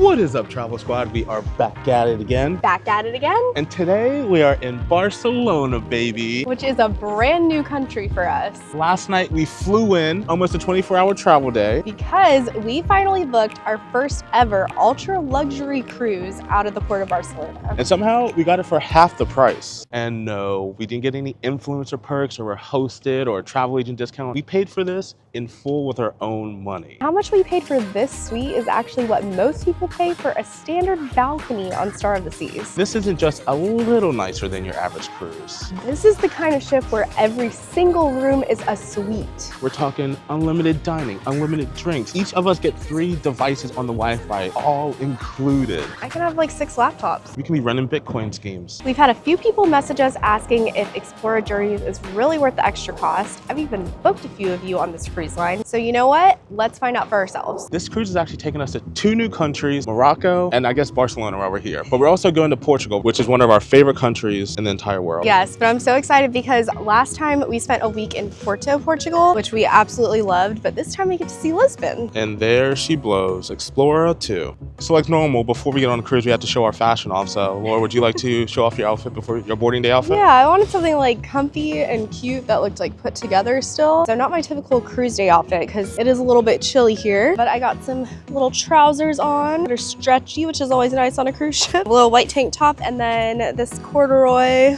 What is up, Travel Squad? We are back at it again. Back at it again. And today we are in Barcelona, baby. Which is a brand new country for us. Last night we flew in, almost a 24-hour travel day. Because we finally booked our first ever ultra luxury cruise out of the port of Barcelona. And somehow we got it for half the price. And no, we didn't get any influencer perks or were hosted or a travel agent discount. We paid for this in full with our own money. How much we paid for this suite is actually what most people pay for a standard balcony on Star of the Seas. This isn't just a little nicer than your average cruise. This is the kind of ship where every single room is a suite. We're talking unlimited dining, unlimited drinks. Each of us get 3 devices on the Wi-Fi, all included. I can have like 6 laptops. We can be running Bitcoin schemes. We've had a few people message us asking if Explora Journeys is really worth the extra cost. I've even booked a few of you on this cruise line. So you know what? Let's find out for ourselves. This cruise is actually taking us to 2 new countries, Morocco and I guess Barcelona while we're here. But we're also going to Portugal, which is one of our favorite countries in the entire world. Yes, but I'm so excited because last time we spent a week in Porto, Portugal, which we absolutely loved, but this time we get to see Lisbon. And there she blows, Explora II. So like normal, before we get on the cruise, we have to show our fashion off. So Laura, would you like to show off your outfit before your boarding day outfit? Yeah, I wanted something like comfy and cute that looked like put together still. So not my typical cruise day outfit because it is a little bit chilly here, but I got some little trousers on that are stretchy, which is always nice on a cruise ship. A little white tank top and then this corduroy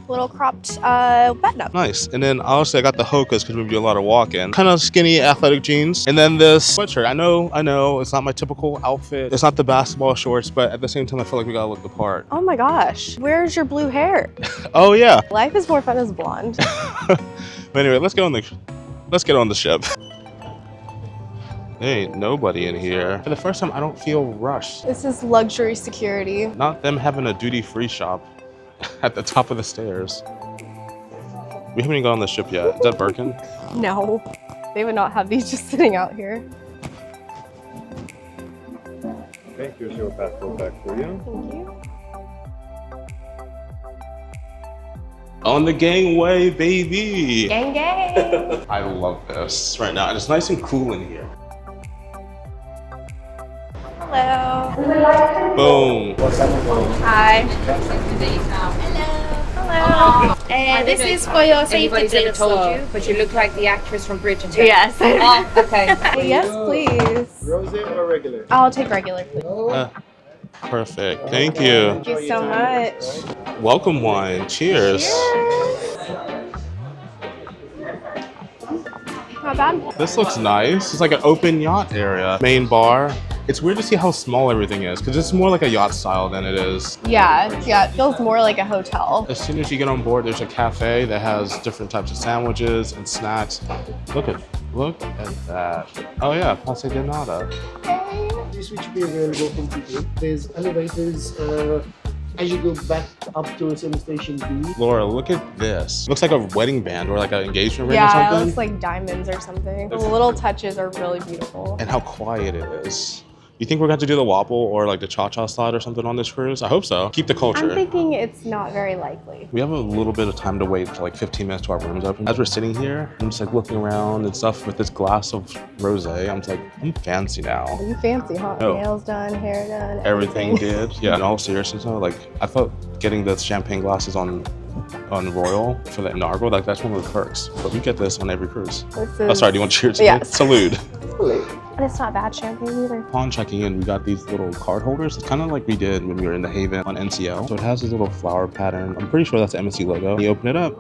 little cropped button-up. Nice. And then honestly, I got the Hokas because we do a lot of walking. Kind of skinny athletic jeans. And then this sweatshirt. I know, it's not my typical outfit. It's not the basketball shorts, but at the same time, I feel like we gotta look the part. Oh my gosh, where's your blue hair? Oh yeah. Life is more fun as blonde. But anyway, let's get on the ship. There ain't nobody in here. For the first time, I don't feel rushed. This is luxury security. Not them having a duty-free shop at the top of the stairs. We haven't even gone on the ship yet. Is that Birkin? No, they would not have these just sitting out here. Okay, here's your passport back for you. Thank you. On the gangway, baby! Gang, gang! I love this right now. And it's nice and cool in here. Hello. Boom. Hi. Hello. And This is for your safety Anybody's ever tips, told so- you, but you look like the actress from Bridgerton. Yes. Oh, okay. Yes, please. Rosé or regular? I'll take regular, please. Perfect. Thank you. Thank you so much. Welcome wine. Cheers. Not bad. This looks nice. It's like an open yacht area. Main bar. It's weird to see how small everything is because it's more like a yacht style than it is. Yeah, it feels more like a hotel. As soon as you get on board, there's a cafe that has different types of sandwiches and snacks. Look at that. Oh yeah, pasta de nata. This which be available completely. There's elevators as you go back up to station B. Laura, look at this. Looks like a wedding band or like an engagement ring or Yeah, it something. looks like diamonds or something. The little touches are really beautiful. And how quiet it is. You think we're going to do the wobble or like the cha-cha slide or something on this cruise? I hope so. Keep the culture. I'm thinking it's not very likely. We have a little bit of time to wait for like 15 minutes to our rooms open. As we're sitting here, I'm just like looking around and stuff with this glass of rosé. I'm just like, I'm fancy now. You fancy, huh? No. Nails done, hair done, Everything did. Yeah, in all seriousness though, like I thought getting the champagne glasses on Royal for the inaugural, like that's one of the perks. But we get this on every cruise. This Oh, is... sorry, do you want to cheers? Yes. Salute. And it's not bad champagne either. Upon checking in, we got these little card holders. It's kind of like we did when we were in the Haven on NCL. So it has this little flower pattern. I'm pretty sure that's the MSC logo. You open it up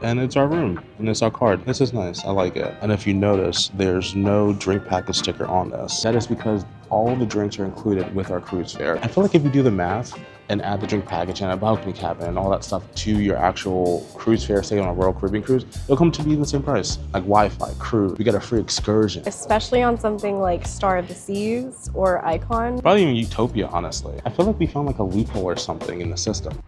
and it's our room and it's our card. This is nice. I like it. And if you notice, there's no drink package sticker on this. That is because all the drinks are included with our cruise fare. I feel like if you do the math and add the drink package and a balcony cabin and all that stuff to your actual cruise fare, say on a Royal Caribbean cruise, it'll come to be the same price. Like Wi-Fi, cruise, we got a free excursion. Especially on something like Star of the Seas or Icon. Probably even Utopia, honestly. I feel like we found like a loophole or something in the system.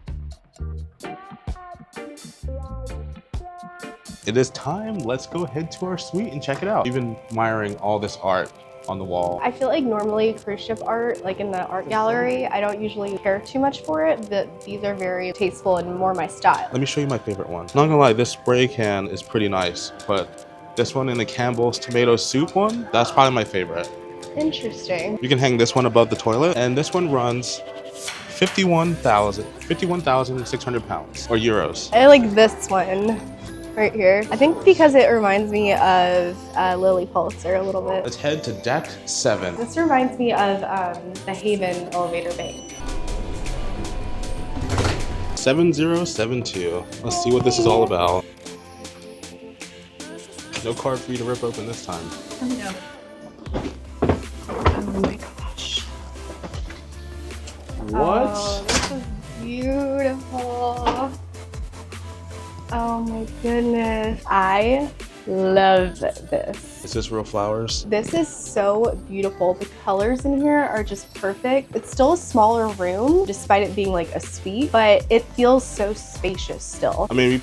It is time. Let's go head to our suite and check it out. We've been admiring all this art on the wall. I feel like normally cruise ship art, like in the art gallery, I don't usually care too much for it, but these are very tasteful and more my style. Let me show you my favorite one. Not gonna lie, this spray can is pretty nice, but this one in the Campbell's tomato soup one, that's probably my favorite. Interesting. You can hang this one above the toilet, and this one runs 51,600 pounds or euros. I like this one right here. I think because it reminds me of Lily Pulitzer a little bit. Let's head to deck 7. This reminds me of the Haven elevator bank. 7072. Let's see what this is all about. No card for you to rip open this time. Oh no. Oh my gosh. What? Oh, this is beautiful. Oh my goodness. I love this. Is this real flowers? This is so beautiful. The colors in here are just perfect. It's still a smaller room, despite it being like a suite, but it feels so spacious still. I mean, we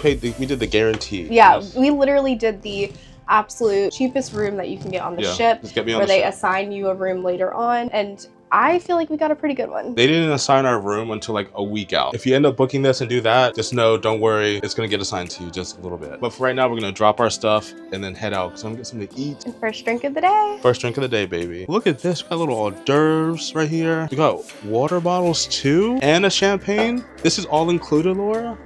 did the guarantee. Yeah, Yes. we literally did the absolute cheapest room that you can get on the ship, just get me on where the they ship. assign you a room later on, and I feel like we got a pretty good one. They didn't assign our room until like a week out. If you end up booking this and do that, just know, don't worry, it's gonna get assigned to you just a little bit. But for right now, we're gonna drop our stuff and then head out because I'm gonna get something to eat. And first drink of the day. First drink of the day, baby. Look at this, we got little hors d'oeuvres right here. We got water bottles too, and a champagne. This is all included, Laura?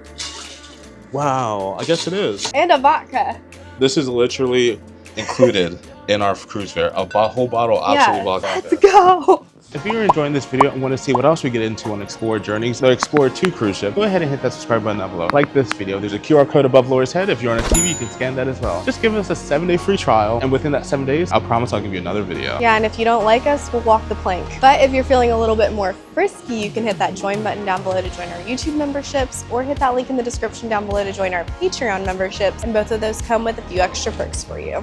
Wow, I guess it is. And a vodka. This is literally included in our cruise fare. A whole bottle, absolutely vodka. Let's go. If you're enjoying this video and want to see what else we get into on Explora Journeys, the Explora II cruise ship, go ahead and hit that subscribe button down below. Like this video. There's a QR code above Laura's head. If you're on a TV, you can scan that as well. Just give us a 7-day free trial, and within that 7 days, I promise I'll give you another video. Yeah, and if you don't like us, we'll walk the plank. But if you're feeling a little bit more frisky, you can hit that join button down below to join our YouTube memberships, or hit that link in the description down below to join our Patreon memberships, and both of those come with a few extra perks for you.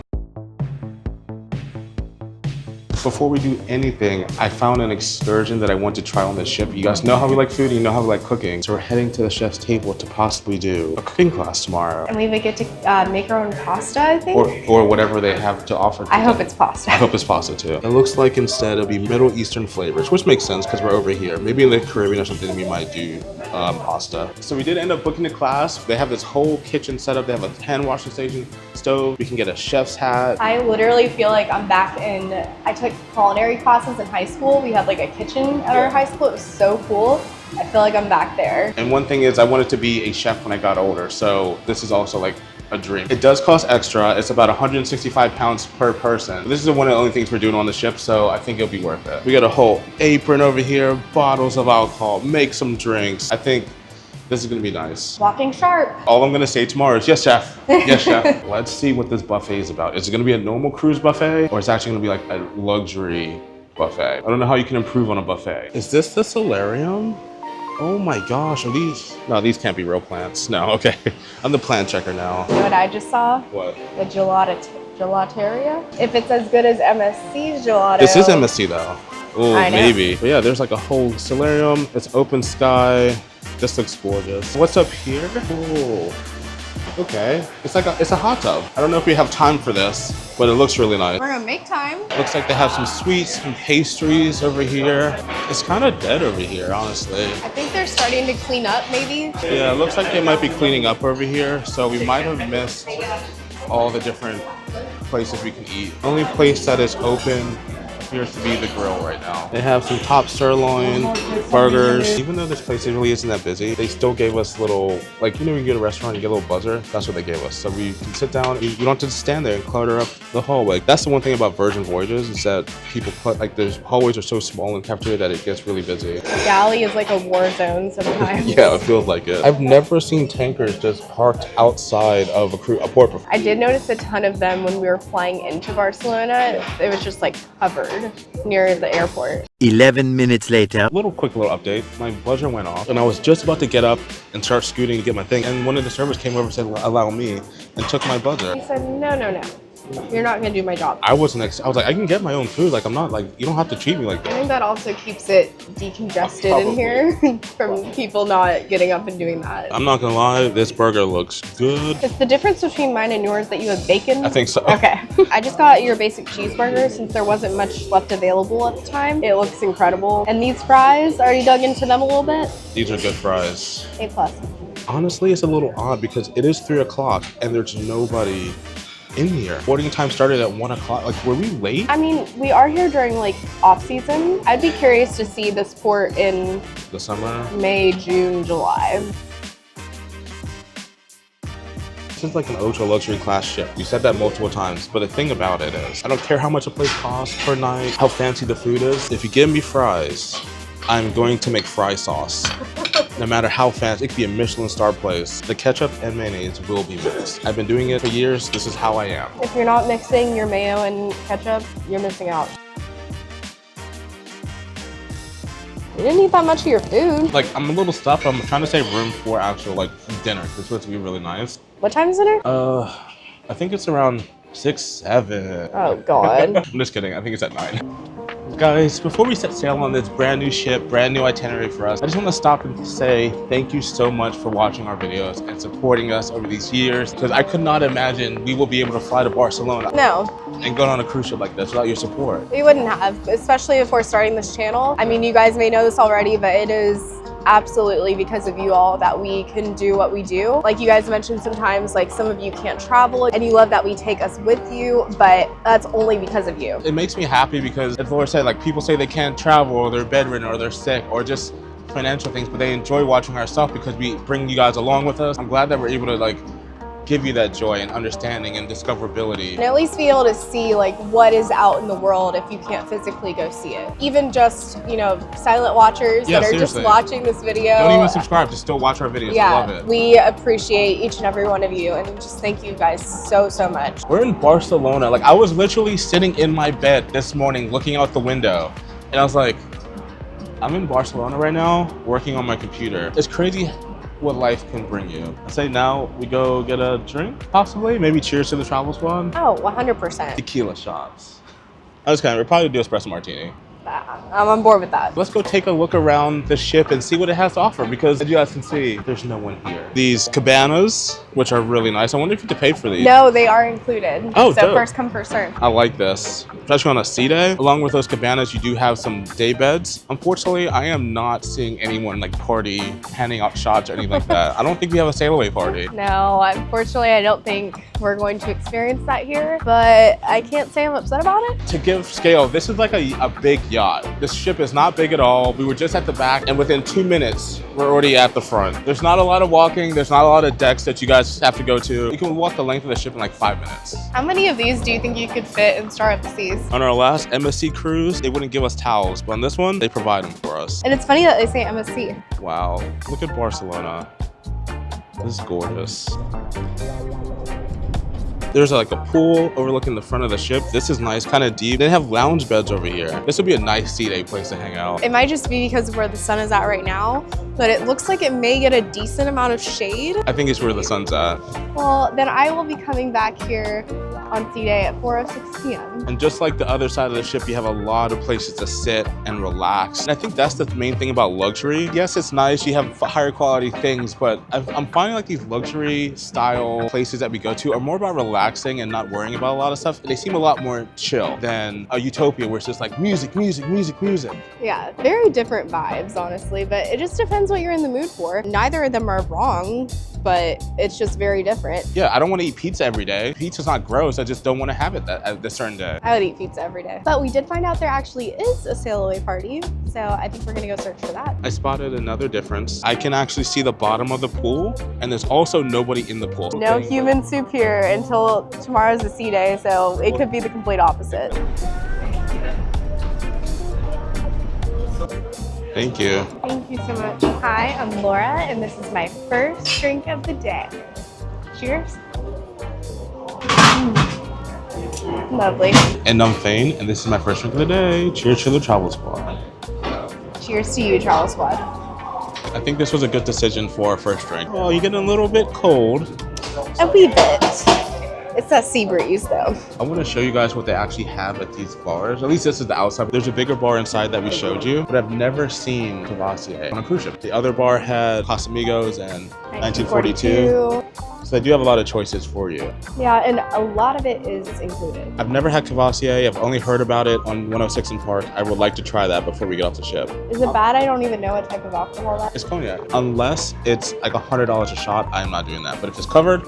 Before we do anything, I found an excursion that I want to try on this ship. You guys know how we like food and you know how we like cooking. So we're heading to the chef's table to possibly do a cooking class tomorrow. And we would get to make our own pasta, I think. Or whatever they have to offer. I hope it's pasta. I hope it's pasta too. It looks like instead it'll be Middle Eastern flavors, which makes sense because we're over here. Maybe in the Caribbean or something we might do pasta. So we did end up booking the class. They have this whole kitchen set up. They have a hand washing station, stove. We can get a chef's hat. I literally feel like I'm back in, I took culinary classes in high school. We had like a kitchen at our high school. It was so cool. I feel like I'm back there. And one thing is I wanted to be a chef when I got older. So this is also like a dream. It does cost extra. It's about 165 pounds per person. This is one of the only things we're doing on the ship, so I think it'll be worth it. We got a whole apron over here, bottles of alcohol, make some drinks. I think this is gonna be nice. Walking sharp. All I'm gonna say tomorrow is, yes, chef. Yes, chef. Let's see what this buffet is about. Is it gonna be a normal cruise buffet, or is it actually gonna be like a luxury buffet? I don't know how you can improve on a buffet. Is this the solarium? Oh my gosh, are these? No, these can't be real plants. No, okay. I'm the plant checker now. You know what I just saw? What? The gelateria. If it's as good as MSC's gelato. This is MSC though. Oh, I know. maybe. But yeah, there's like a whole solarium. It's open sky. This looks gorgeous. What's up here? Oh, okay. It's like it's a hot tub. I don't know if we have time for this, but it looks really nice. We're gonna make time. Looks like they have some sweets, some pastries over here. It's kind of dead over here, honestly. I think they're starting to clean up, maybe. Yeah, it looks like they might be cleaning up over here, so we might have missed all the different places we can eat. The only place that is open appears to be the grill right now. They have some top sirloin, burgers. Even though this place really isn't that busy, they still gave us little, like, you know, when you get a restaurant, you get a little buzzer. That's what they gave us. So we can sit down. You don't have to stand there and clutter up the hallway. That's the one thing about Virgin Voyages is that people put, like, the hallways are so small in cafeteria that it gets really busy. The galley is like a war zone sometimes. Yeah, it feels like it. I've never seen tankers just parked outside of a port before. I did notice a ton of them when we were flying into Barcelona. It was just like covered near the airport. 11 minutes later. Little update. My buzzer went off and I was just about to get up and start scooting to get my thing. And one of the servers came over and said, allow me, and took my buzzer. He said, no. You're not gonna do my job. I was like, I can get my own food. Like, I'm not like, you don't have to treat me like I that. think that also keeps it decongested in here from people not getting up and doing that. I'm not gonna lie, this burger looks good. It's the difference between mine and yours that you have bacon. I think so. Okay. I just got your basic cheeseburger since there wasn't much left available at the time. It looks incredible. And these fries, already dug into them a little bit. These are good fries. A+. Honestly, it's a little odd because it is 3 o'clock and there's nobody in here. Boarding time started at 1 o'clock. Like, were we late? I mean, we are here during like off season. I'd be curious to see this port in The summer. May, June, July. This is like an ultra luxury class ship. You said that multiple times, but the thing about it is, I don't care how much a place costs per night, how fancy the food is. If you give me fries, I'm going to make fry sauce. No matter how fancy, it could be a Michelin star place. The ketchup and mayonnaise will be mixed. I've been doing it for years. This is how I am. If you're not mixing your mayo and ketchup, you're missing out. You didn't eat that much of your food. Like, I'm a little stuffed. I'm trying to save room for actual like dinner. This is supposed to be really nice. What time is dinner? I think it's around 6, 7. Oh God. I'm just kidding. I think it's at 9. Guys, before we set sail on this brand new ship, brand new itinerary for us, I just want to stop and say thank you so much for watching our videos and supporting us over these years, because I could not imagine we will be able to fly to Barcelona No, and go on a cruise ship like this without your support. we wouldn't have, especially if we're starting this channel. I mean, you guys may know this already, but it is absolutely because of you all that we can do what we do. Like you guys mentioned sometimes, like some of you can't travel and you love that we take us with you, but that's only because of you. It makes me happy because, as Laura said, like people say they can't travel or they're bedridden or they're sick or just financial things, but they enjoy watching our stuff because we bring you guys along with us. I'm glad that we're able to like give you that joy and understanding and discoverability. And at least be able to see like what is out in the world if you can't physically go see it. Even just, you know, silent watchers Yeah, that are seriously. just watching this video. Don't even subscribe, just still watch our videos. I love Yeah, it. we appreciate each and every one of you and just thank you guys so much. We're in Barcelona. Like, I was literally sitting in my bed this morning looking out the window and I was like, I'm in Barcelona right now working on my computer. It's crazy what life can bring you. I say now we go get a drink, possibly. Maybe cheers to the travel squad. Oh, 100%. Tequila shots. I was kind of, we'll probably do espresso martini. I'm on board with that. Let's go take a look around the ship and see what it has to offer, because as you guys can see, there's no one here. These cabanas, which are really nice. I wonder if you have to pay for these. No, they are included. Oh, so dope. first come, first serve. I like this, especially on a sea day. Along with those cabanas, you do have some day beds. Unfortunately, I am not seeing anyone like party, handing out shots or anything like that. I don't think we have a sail away party. No, unfortunately, I don't think we're going to experience that here, but I can't say I'm upset about it. To give scale, this is like a big yacht. This ship is not big at all. We were just at the back, and within 2 minutes, we're already at the front. There's not a lot of walking. There's not a lot of decks that you guys have to go to. You can walk the length of the ship in like 5 minutes. How many of these do you think you could fit in Star of the Seas? On our last MSC cruise, they wouldn't give us towels, but on this one, they provide them for us. And it's funny that they say MSC. Wow, look at Barcelona. This is gorgeous. There's like a pool overlooking the front of the ship. This is nice, kind of deep. They have lounge beds over here. This would be a nice sea day place to hang out. It might just be because of where the sun is at right now, but it looks like it may get a decent amount of shade. I think it's where the sun's at. Well, then I will be coming back here on sea day at 4:06 p.m. And just like the other side of the ship, you have a lot of places to sit and relax. And I think that's the main thing about luxury. Yes, it's nice, you have higher quality things, but I'm finding like these luxury style places that we go to are more about relaxing and not worrying about a lot of stuff. They seem a lot more chill than a utopia where it's just like music, music, music, music. Yeah, very different vibes, honestly, but it just depends what you're in the mood for. Neither of them are wrong, but it's just very different. Yeah, I don't want to eat pizza every day. Pizza's not gross, I just don't want to have it at this certain day. I would eat pizza every day. But we did find out there actually is a sail away party, so I think we're gonna go search for that. I spotted another difference. I can actually see the bottom of the pool, and there's also nobody in the pool. No human soup here until tomorrow's a sea day, so it could be the complete opposite. Thank you. Thank you so much. Hi, I'm Laura, and this is my first drink of the day. Cheers. Lovely. And I'm Fane, and this is my first drink of the day. Cheers to the travel squad. Cheers to you, Travel Squad. I think this was a good decision for our first drink. Oh, you're getting a little bit cold. A wee bit. It's that sea breeze, though. I want to show you guys what they actually have at these bars. At least this is the outside. There's a bigger bar inside that we showed you, but I've never seen Cavassier on a cruise ship. The other bar had Casamigos and 1942. So they do have a lot of choices for you. Yeah, and a lot of it is included. I've never had Cavassier. I've only heard about it on 106 in Park. I would like to try that before we get off the ship. Is it bad? I don't even know what type of alcohol that is. It's cognac. Unless it's like $100 a shot, I'm not doing that. But if it's covered,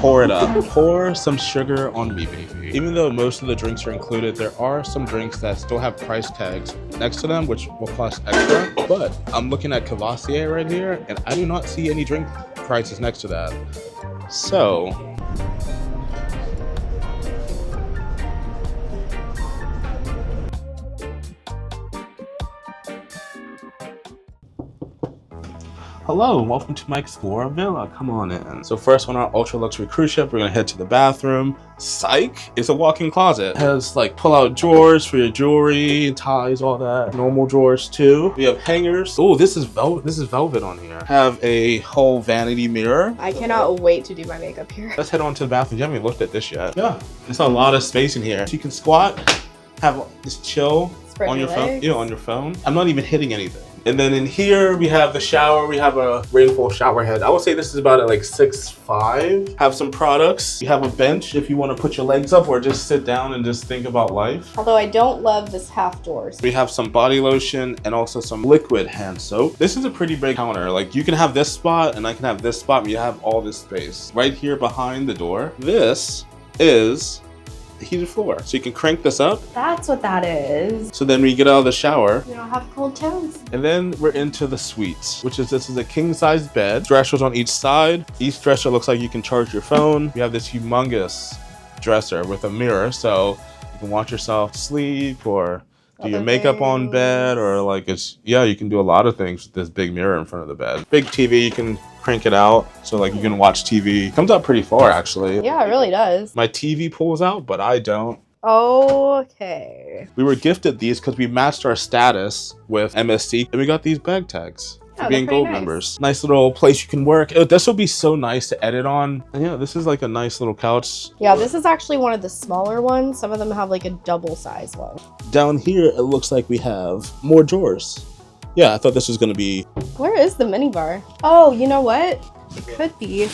pour it up. Pour some sugar on me, baby. Even though most of the drinks are included, there are some drinks that still have price tags next to them, which will cost extra. But I'm looking at Cavassier right here, and I do not see any drink prices next to that. So, hello, welcome to my Explora Villa. Come on in. So first on our ultra luxury cruise ship, we're gonna head to the bathroom. Psych! It's a walk-in closet. It has like pull-out drawers for your jewelry, ties, all that. Normal drawers too. We have hangers. Oh, this is velvet on here. Have a whole vanity mirror. I cannot wait to do my makeup here. Let's head on to the bathroom. You haven't even looked at this yet. Yeah, there's a lot of space in here. So you can squat, have just chill Spread on your phone. legs. Yeah, on your phone. I'm not even hitting anything. And then in here, we have the shower. We have a rainfall shower head. I would say this is about at like 6'5". Have some products. You have a bench if you want to put your legs up or just sit down and just think about life. Although I don't love this half doors. We have some body lotion and also some liquid hand soap. This is a pretty big counter. Like you can have this spot and I can have this spot, but you have all this space. Right here behind the door, this is the heated floor. So you can crank this up. That's what that is. So then when you get out of the shower, You don't have cold toes. and then we're into the suites, which is this is a king-size bed. Dressers on each side. Each dresser looks like you can charge your phone. We have this humongous dresser with a mirror, so you can watch yourself sleep or do your Other makeup on things. bed, or like you can do a lot of things with this big mirror in front of the bed. Big TV, you can crank it out, so like you can watch TV. Comes out pretty far actually. Yeah, it really does. My TV pulls out, but I don't. Okay. We were gifted these because we matched our status with MSC, and we got these bag tags Oh, for they're being pretty gold nice. members. Nice little place you can work. Oh, this will be so nice to edit on. And yeah, this is like a nice little couch. Yeah, this is actually one of the smaller ones. Some of them have like a double size one. Down here, it looks like we have more drawers. Yeah, I thought this was gonna be. Where is the minibar? Oh, you know what? It could be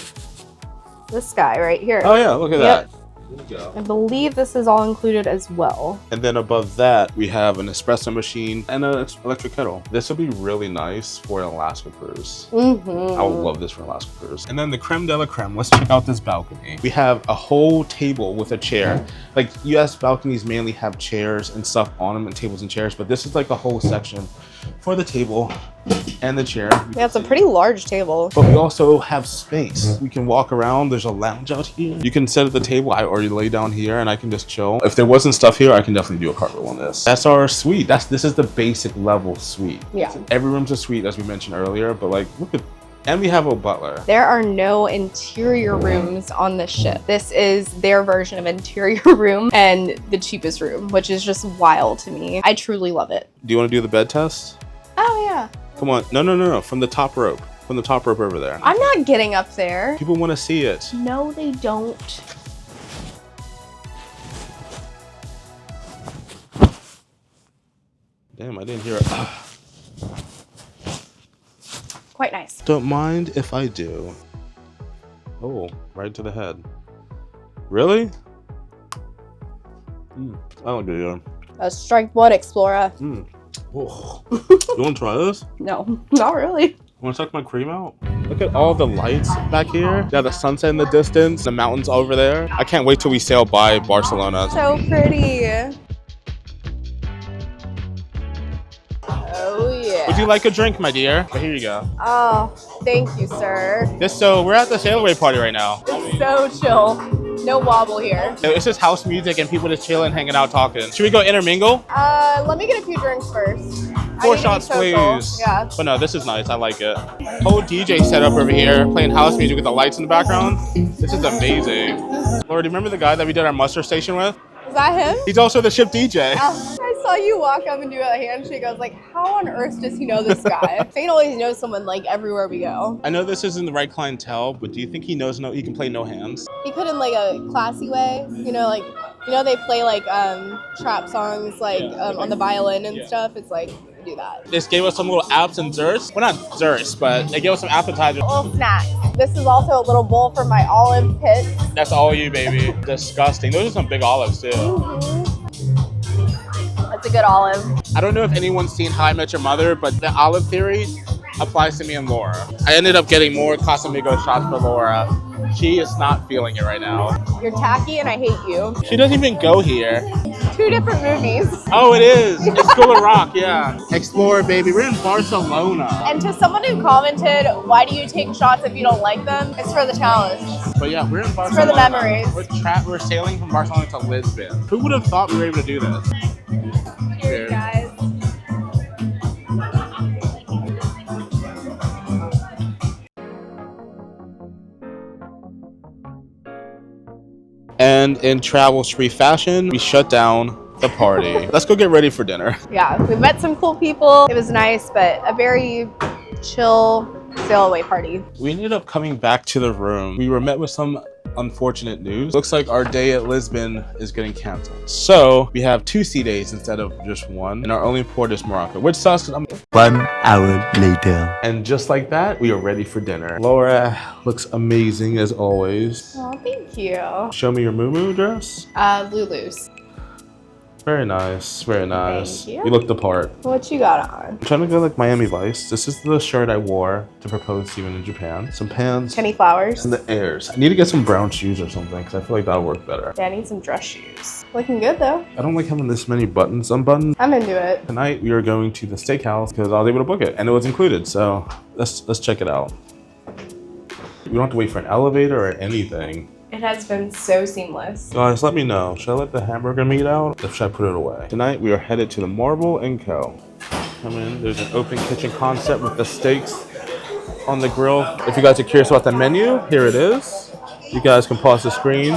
this guy right here. Oh yeah, look at Yep. that. There you go. I believe this is all included as well. And then above that, we have an espresso machine and an electric kettle. This will be really nice for an Alaska cruise. I would love this for an Alaska cruise. And then the creme de la creme, let's check out this balcony. We have a whole table with a chair. Like US balconies mainly have chairs and stuff on them, and tables and chairs, but this is like a whole section for the table and the chair. Yeah, it's a pretty large table. But we also have space. We can walk around. There's a lounge out here. You can sit at the table. I already lay down here and I can just chill. If there wasn't stuff here, I can definitely do a cartwheel on this. That's our suite. This is the basic level suite. Yeah. Every room's a suite, as we mentioned earlier, but like, look at, and we have a butler. There are no interior rooms on this ship. This is their version of interior room and the cheapest room, which is just wild to me. I truly love it. Do you want to do the bed test? Oh yeah. Come on. No. From the top rope. From the top rope over there. I'm not getting up there. People want to see it. No, they don't. Damn, I didn't hear it. Quite nice. Don't mind if I do. Oh, right to the head. Really? I don't get it. Strike one, Explora. Oh. You want to try this? No, not really. Want to suck my cream out? Look at all the lights back here. Yeah, the sunset in the distance, the mountains over there. I can't wait till we sail by Barcelona. So pretty. Oh yeah. Would you like a drink, my dear? But here you go. Oh, thank you, sir. So we're at the sail away party right now. It's so chill. No wobble here. It's just house music and people just chilling, hanging out, talking. Should we go intermingle? Let me get a few drinks first. 4 shots, please. Yeah. But no, this is nice. I like it. Whole DJ setup over here, playing house music with the lights in the background. This is amazing. Laura, do you remember the guy that we did our muster station with? Is that him? He's also the ship DJ. I saw you walk up and do a handshake. I was like, how on earth does he know this guy? Fane always knows someone like everywhere we go. I know this isn't the right clientele, but do you think he knows he can play no hands? He could in like a classy way, they play like trap songs like on the violin and stuff. It's like do that. This gave us some little apps and desserts. Well, not desserts, but they gave us some appetizers. Little snacks. This is also a little bowl for my olive pits. That's all you, baby. Disgusting. Those are some big olives, too. That's a good olive. I don't know if anyone's seen How I Met Your Mother, but the olive theory applies to me and Laura. I ended up getting more Casamigos shots for Laura. She is not feeling it right now. You're tacky and I hate you. She doesn't even go here. 2 different movies. Oh, it is. It's School of Rock, yeah. Explore, baby. We're in Barcelona. And to someone who commented, why do you take shots if you don't like them? It's for the challenge. But yeah, we're in Barcelona. For the memories. We're sailing from Barcelona to Lisbon. Who would have thought we were able to do this? Cheers, guys. And in travel-free fashion, we shut down the party. Let's go get ready for dinner. Yeah, we met some cool people. It was nice, but a very chill sail away party. We ended up coming back to the room. We were met with some unfortunate news. Looks like our day at Lisbon is getting canceled. So we have 2 sea days instead of just 1. And our only port is Morocco, which sucks. 1 hour later. And just like that, we are ready for dinner. Laura looks amazing as always. Oh, thank you. Show me your muumuu dress. Lulu's. Very nice, very nice. Thank you. You look the part. What you got on? I'm trying to go like Miami Vice. This is the shirt I wore to propose to you in Japan. Some pants. Penny flowers. And the airs. I need to get some brown shoes or something because I feel like that'll work better. Yeah, I need some dress shoes. Looking good though. I don't like having this many buttons unbuttoned. I'm into it. Tonight we are going to the steakhouse because I was able to book it and it was included. So let's check it out. We don't have to wait for an elevator or anything. It has been so seamless. Guys, let me know. Should I let the hamburger meat out or should I put it away? Tonight we are headed to the Marble & Co. Come in. There's an open kitchen concept with the steaks on the grill. If you guys are curious about the menu, here it is. You guys can pause the screen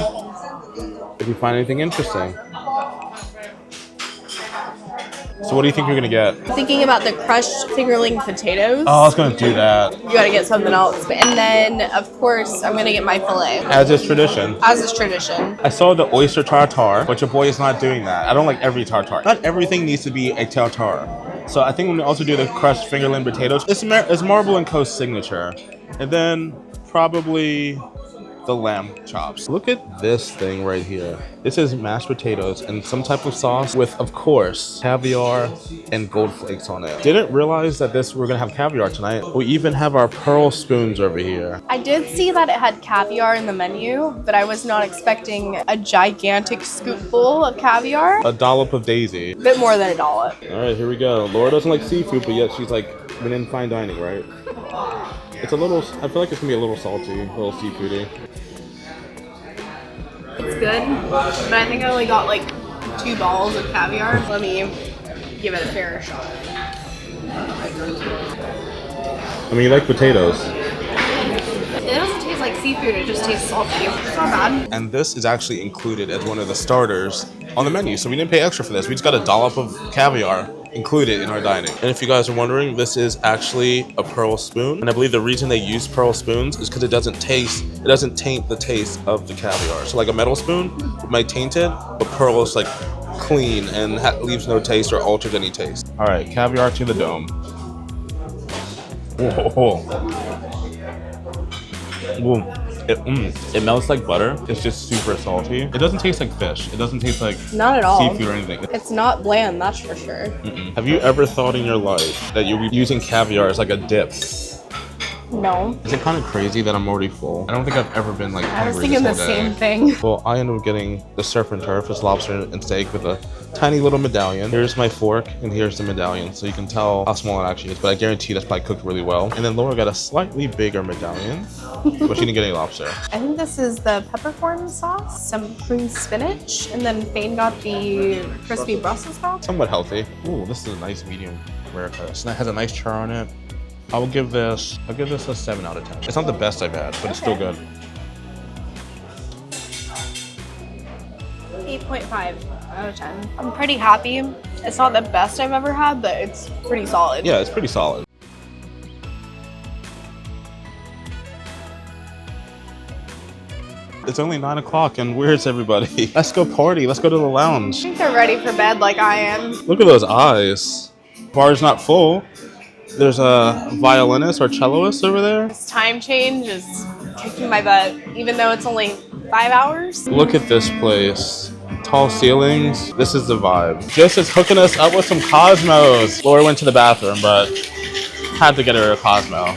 if you find anything interesting. So what do you think you're gonna get? Thinking about the crushed fingerling potatoes. Oh, I was gonna do that. You gotta get something else. And then, of course, I'm gonna get my filet. As is tradition. As is tradition. I saw the oyster tartare, but your boy is not doing that. I don't like every tartare. Not everything needs to be a tartare. So I think I'm gonna also do the crushed fingerling potatoes. It's Marble & Co.'s signature. And then probably the lamb chops. Look at this thing right here. This is mashed potatoes and some type of sauce with, of course, caviar and gold flakes on it. Didn't realize that we're gonna have caviar tonight. We even have our pearl spoons over here. I did see that it had caviar in the menu, but I was not expecting a gigantic scoopful of caviar. A dollop of daisy. A bit more than a dollop. All right, here we go. Laura doesn't like seafood, but yet she's like been in fine dining, right? It's a little, I feel like it's gonna be a little salty, a little seafoody. It's good, but I think I only got like 2 balls of caviar. Let me give it a fair shot. I mean, you like potatoes. It doesn't taste like seafood, it just tastes salty. It's not bad. And this is actually included as one of the starters on the menu, so we didn't pay extra for this. We just got a dollop of caviar included in our dining. And if you guys are wondering, this is actually a pearl spoon. And I believe the reason they use pearl spoons is because it doesn't taint the taste of the caviar. So like a metal spoon might taint it, but pearl is like clean and leaves no taste or alters any taste. All right, caviar to the dome. Whoa. Whoa. It melts like butter. It's just super salty. It doesn't taste like fish. It doesn't taste like Not at all. seafood or anything. It's not bland, that's for sure. Have you ever thought in your life that you'll be using caviar as like a dip? No. Is it kind of crazy that I'm already full? I don't think I've ever been like I was hungry thinking the this whole day. same thing. Well, I ended up getting the surf and turf, it's lobster and steak with a tiny little medallion. Here's my fork and here's the medallion, so you can tell how small it actually is, but I guarantee that's probably cooked really well. And then Laura got a slightly bigger medallion, but she didn't get any lobster. I think this is the peppercorn sauce, some cream spinach, and then Fane got the crispy Brussels sprouts. Somewhat healthy. Ooh, this is a nice medium rare cut. It has a nice char on it. I'll give this a 7 out of 10. It's not the best I've had, but it's still good. 8.5 out of 10. I'm pretty happy. It's not the best I've ever had, but it's pretty solid. Yeah, it's pretty solid. It's only 9 o'clock and where's everybody? Let's go party. Let's go to the I lounge. think they're ready for bed like I am. Look at those eyes. Bar's not full. There's a violinist or celloist over there. This time change is kicking my butt, even though it's only 5 hours. Look at this place. Tall ceilings. This is the vibe. Jess is hooking us up with some Cosmos. Laura went to the bathroom, but had to get her a Cosmo.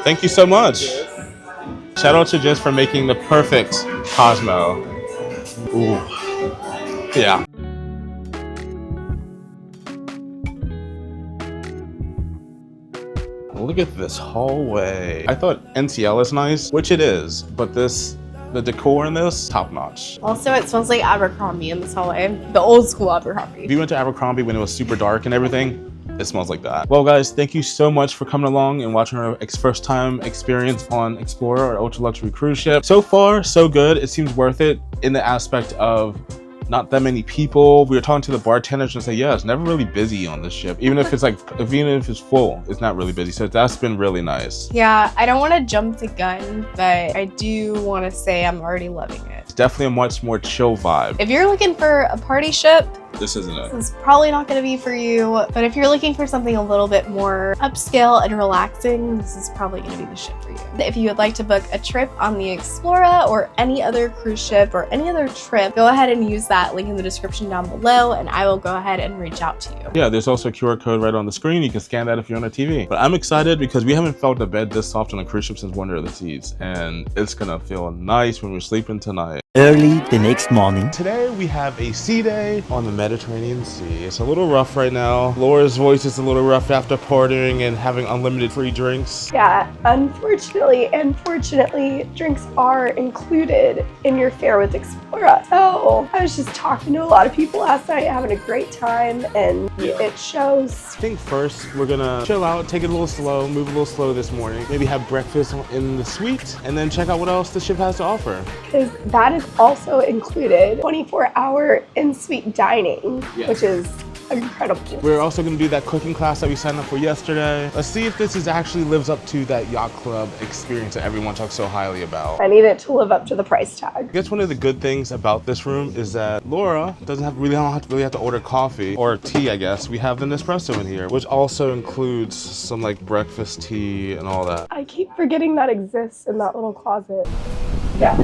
Thank you so much. Shout out to Jess for making the perfect Cosmo. Ooh. Yeah. Look at this hallway. I thought NCL is nice, which it is, but the decor in this, top notch. Also, it smells like Abercrombie in this hallway. The old school Abercrombie. If you went to Abercrombie when it was super dark and everything, it smells like that. Well guys, thank you so much for coming along and watching our first time experience on Explora, our ultra luxury cruise ship. So far, so good. It seems worth it in the aspect of not that many people. We were talking to the bartenders and say, yeah, it's never really busy on this ship. Even if it's full, it's not really busy. So that's been really nice. Yeah, I don't want to jump the gun, but I do want to say I'm already loving it. It's definitely a much more chill vibe. If you're looking for a party ship, This isn't it. this is probably not going to be for you. But if you're looking for something a little bit more upscale and relaxing, this is probably going to be the ship for you. If you would like to book a trip on the Explora or any other cruise ship or any other trip, go ahead and use that link in the description down below and I will go ahead and reach out to you. Yeah, there's also a QR code right on the screen. You can scan that if you're on a TV. But I'm excited because we haven't felt a bed this soft on a cruise ship since Wonder of the Seas. And it's gonna feel nice when we're sleeping tonight. Early the next morning. Today we have a sea day on the Mediterranean Sea. It's a little rough right now. Laura's voice is a little rough after partying and having unlimited free drinks. Yeah, unfortunately and fortunately, drinks are included in your fare with Explora. So I was just talking to a lot of people last night, having a great time, and it shows. I think first we're gonna chill out, take it a little slow, move a little slow this morning. Maybe have breakfast in the suite and then check out what else the ship has to offer. Because that is also included 24-hour in-suite dining, which is incredible. We're also going to do that cooking class that we signed up for yesterday. Let's see if this actually lives up to that yacht club experience that everyone talks so highly about. I need it to live up to the price tag. I guess one of the good things about this room is that Laura don't really have to order coffee or tea, I guess. We have the Nespresso in here, which also includes some like breakfast tea and all that. I keep forgetting that exists in that little closet. Yeah.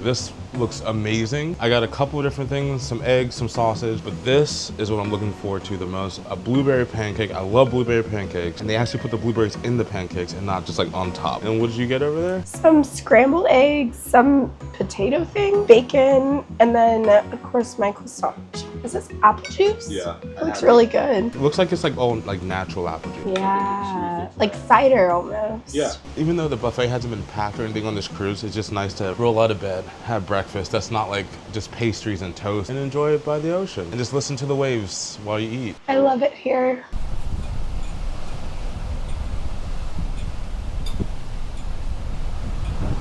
This looks amazing. I got a couple of different things, some eggs, some sausage, but this is what I'm looking forward to the most. A blueberry pancake. I love blueberry pancakes. And they actually put the blueberries in the pancakes and not just like on top. And what did you get over there? Some scrambled eggs, some potato thing, bacon, and then of course my croissant. Is this apple juice? Yeah. It looks really good. It looks like it's like all like natural apple juice. Yeah, like cider almost. Yeah. Even though the buffet hasn't been packed or anything on this cruise, it's just nice to roll out of bed, have breakfast that's not like just pastries and toast, and enjoy it by the ocean. And just listen to the waves while you eat. I love it here.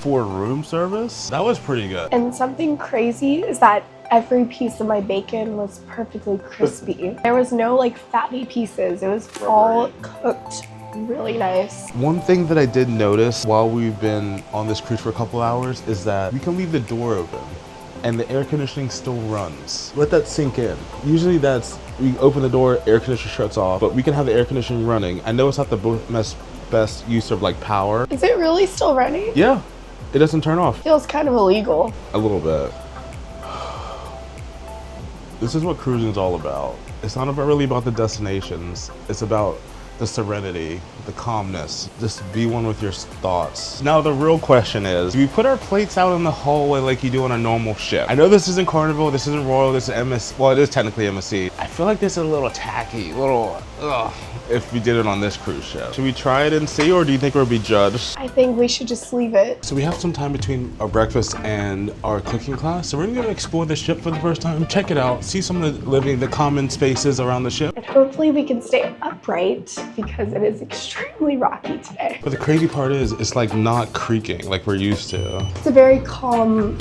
For room service, that was pretty good. And something crazy is that every piece of my bacon was perfectly crispy. There was no like fatty pieces. It was all cooked really nice. One thing that I did notice while we've been on this cruise for a couple hours is that we can leave the door open and the air conditioning still runs. Let that sink in. Usually we open the door, air conditioner shuts off, but we can have the air conditioning running. I know it's not the best use of like power. Is it really still running? Yeah, it doesn't turn off. Feels kind of illegal. A little bit. This is what cruising is all about. It's not really about the destinations. It's about the serenity, the calmness. Just be one with your thoughts. Now the real question is, do we put our plates out in the hallway like you do on a normal ship? I know this isn't Carnival, this isn't Royal, this is MSC. Well, it is technically MSC. I feel like this is a little tacky, if we did it on this cruise ship. Should we try it and see, or do you think we'll be judged? I think we should just leave it. So we have some time between our breakfast and our cooking class. So we're gonna explore the ship for the first time, check it out, see some of the common spaces around the ship. And hopefully we can stay upright because it is extremely rocky today. But the crazy part is, it's like not creaking like we're used to. It's a very calm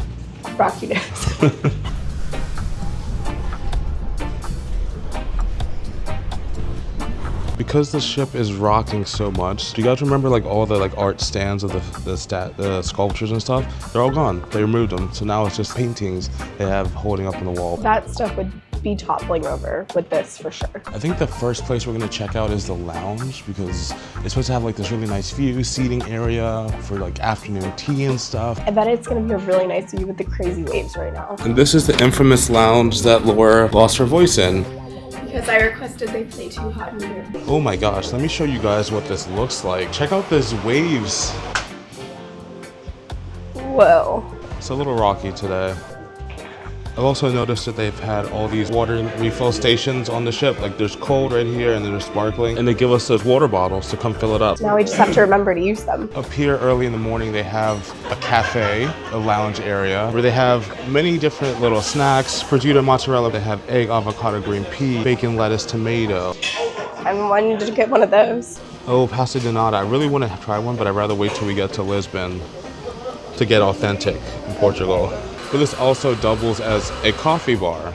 rockiness. Because the ship is rocking so much, do you guys remember like all the like art stands of the sculptures and stuff? They're all gone. They removed them. So now it's just paintings they have holding up on the wall. That stuff would be toppling over with this for sure. I think the first place we're gonna check out is the lounge because it's supposed to have like this really nice view, seating area for like afternoon tea and stuff. I bet it's gonna be a really nice view with the crazy waves right now. And this is the infamous lounge that Laura lost her voice in. Because I requested they play Too Hot in here. Oh my gosh, let me show you guys what this looks like. Check out these waves. Whoa. It's a little rocky today. I've also noticed that they've had all these water refill stations on the ship. Like there's cold right here and then there's sparkling. And they give us those water bottles to come fill it up. Now we just have to remember to use them. Up here early in the morning, they have a cafe, a lounge area, where they have many different little snacks. Prosciutto, mozzarella, they have egg, avocado, green pea, bacon, lettuce, tomato. I'm wanting to get one of those. Oh, pasta de nata. I really want to try one, but I'd rather wait till we get to Lisbon to get authentic in Portugal. But this also doubles as a coffee bar.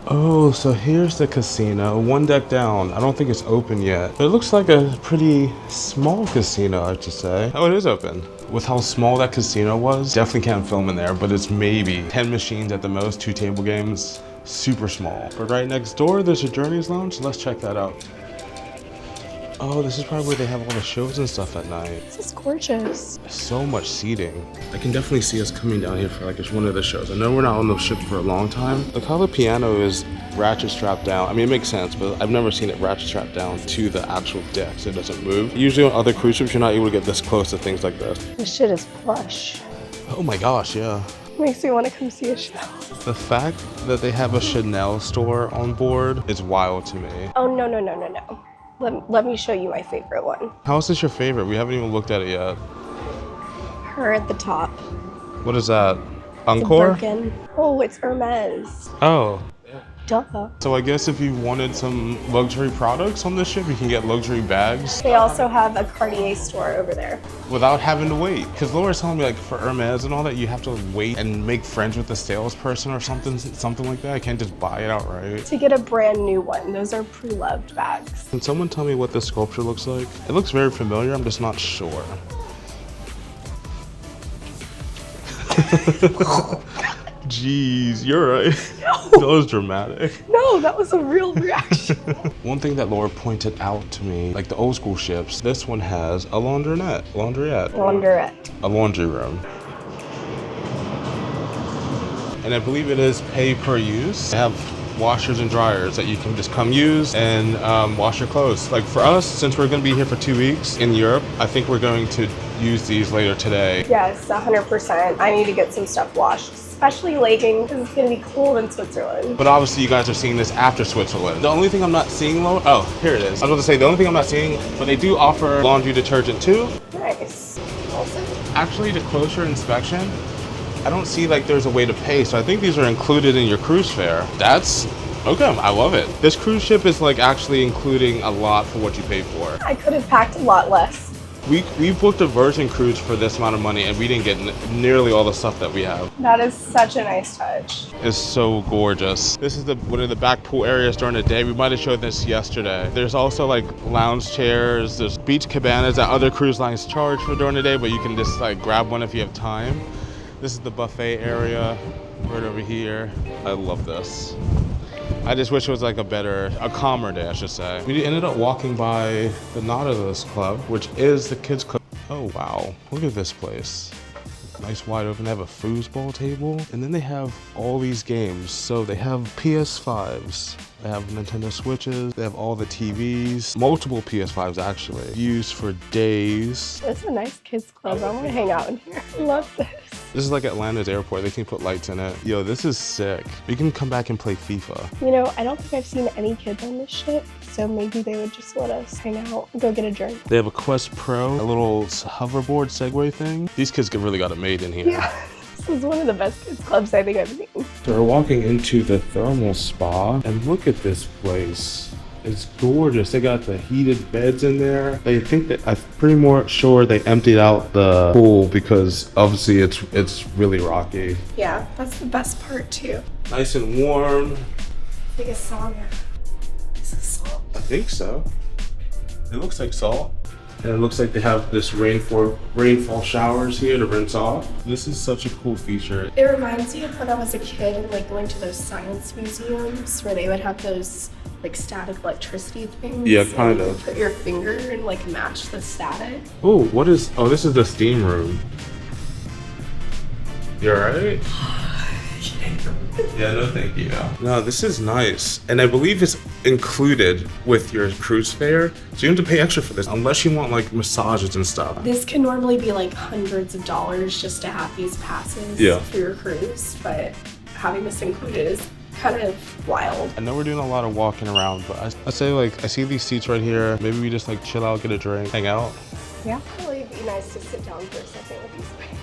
Oh, so here's the casino, one deck down. I don't think it's open yet. But it looks like a pretty small casino, I have to say. Oh, it is open. With how small that casino was, definitely can't film in there, but it's maybe 10 machines at the most, 2 table games, super small. But right next door, there's a Journeys lounge. Let's check that out. Oh, this is probably where they have all the shows and stuff at night. This is gorgeous. So much seating. I can definitely see us coming down here for like just one of the shows. I know we're not on the ship for a long time. Look how the piano is ratchet strapped down. I mean, it makes sense, but I've never seen it ratchet strapped down to the actual deck so it doesn't move. Usually on other cruise ships, you're not able to get this close to things like this. This shit is plush. Oh my gosh, yeah. Makes me want to come see a show. The fact that they have a Chanel store on board is wild to me. Oh, no. Let me show you my favorite one. How is this your favorite? We haven't even looked at it yet. Her at the top. What is that? The Encore? Birkin. Oh, it's Hermes. Oh. Duh. So I guess if you wanted some luxury products on this ship, you can get luxury bags They also have a Cartier store over there. without having to wait. Because Laura's telling me like for Hermes and all that, you have to wait and make friends with the salesperson or something like that. I can't just buy it outright. To get a brand new one, those are pre-loved bags. Can someone tell me what this sculpture looks like? It looks very familiar, I'm just not sure. Jeez, you're right. No. That was dramatic. No, that was a real reaction. One thing that Laura pointed out to me, like the old school ships, this one has a laundrette, Laundrette. a laundry room. And I believe it is pay per use. They have washers and dryers that you can just come use and wash your clothes. Like for us, since we're gonna be here for 2 weeks in Europe, I think we're going to use these later today. Yes, 100%. I need to get some stuff washed, especially leggings, because it's gonna be cold in Switzerland. But obviously you guys are seeing this after Switzerland. The only thing I'm not seeing, oh, here it is. I was about to say, the only thing I'm not seeing, but they do offer laundry detergent too. Nice. Awesome. Actually, to closer inspection, I don't see like there's a way to pay, so I think these are included in your cruise fare. That's okay, I love it. This cruise ship is like actually including a lot for what you pay for. I could have packed a lot less. We booked a Virgin cruise for this amount of money and we didn't get nearly all the stuff that we have. That is such a nice touch. It's so gorgeous. This is one of the back pool areas during the day. We might have showed this yesterday. There's also like lounge chairs, there's beach cabanas that other cruise lines charge for during the day, but you can just like grab one if you have time. This is the buffet area right over here. I love this. I just wish it was like a calmer day, I should say. We ended up walking by the Nautilus Club, which is the kids club. Oh wow, look at this place. Nice wide open, they have a foosball table. And then they have all these games. So they have PS5s, they have Nintendo Switches, they have all the TVs, multiple PS5s actually, used for days. This is a nice kids club. I want to hang out in here. I love this. This is like Atlanta's airport. They can put lights in it. Yo, this is sick. We can come back and play FIFA. You know, I don't think I've seen any kids on this ship, so maybe they would just let us hang out and go get a drink. They have a Quest Pro, a little hoverboard Segway thing. These kids really got it made in here. Yeah, this is one of the best kids clubs I think I've seen. So we're walking into the thermal spa, and look at this place. It's gorgeous. They got the heated beds in there. They think that, I'm pretty more sure they emptied out the pool because obviously it's really rocky. Yeah, that's the best part too. Nice and warm. like a sauna. Is this salt? I think so. It looks like salt. And it looks like they have this rainfall showers here to rinse off. This is such a cool feature. It reminds me of when I was a kid and like going to those science museums where they would have those like static electricity things. Yeah, kind and you of. put your finger and like match the static. Oh, this is the steam room. You alright? Yeah, no thank you. No, this is nice. And I believe it's included with your cruise fare. So you don't have to pay extra for this unless you want like massages and stuff. This can normally be like hundreds of dollars just to have these passes for your cruise, but having this included is kind of wild. I know we're doing a lot of walking around, but I say like, I see these seats right here. Maybe we just like chill out, get a drink, hang out. Yeah. Really be nice to sit down for a second with these pictures.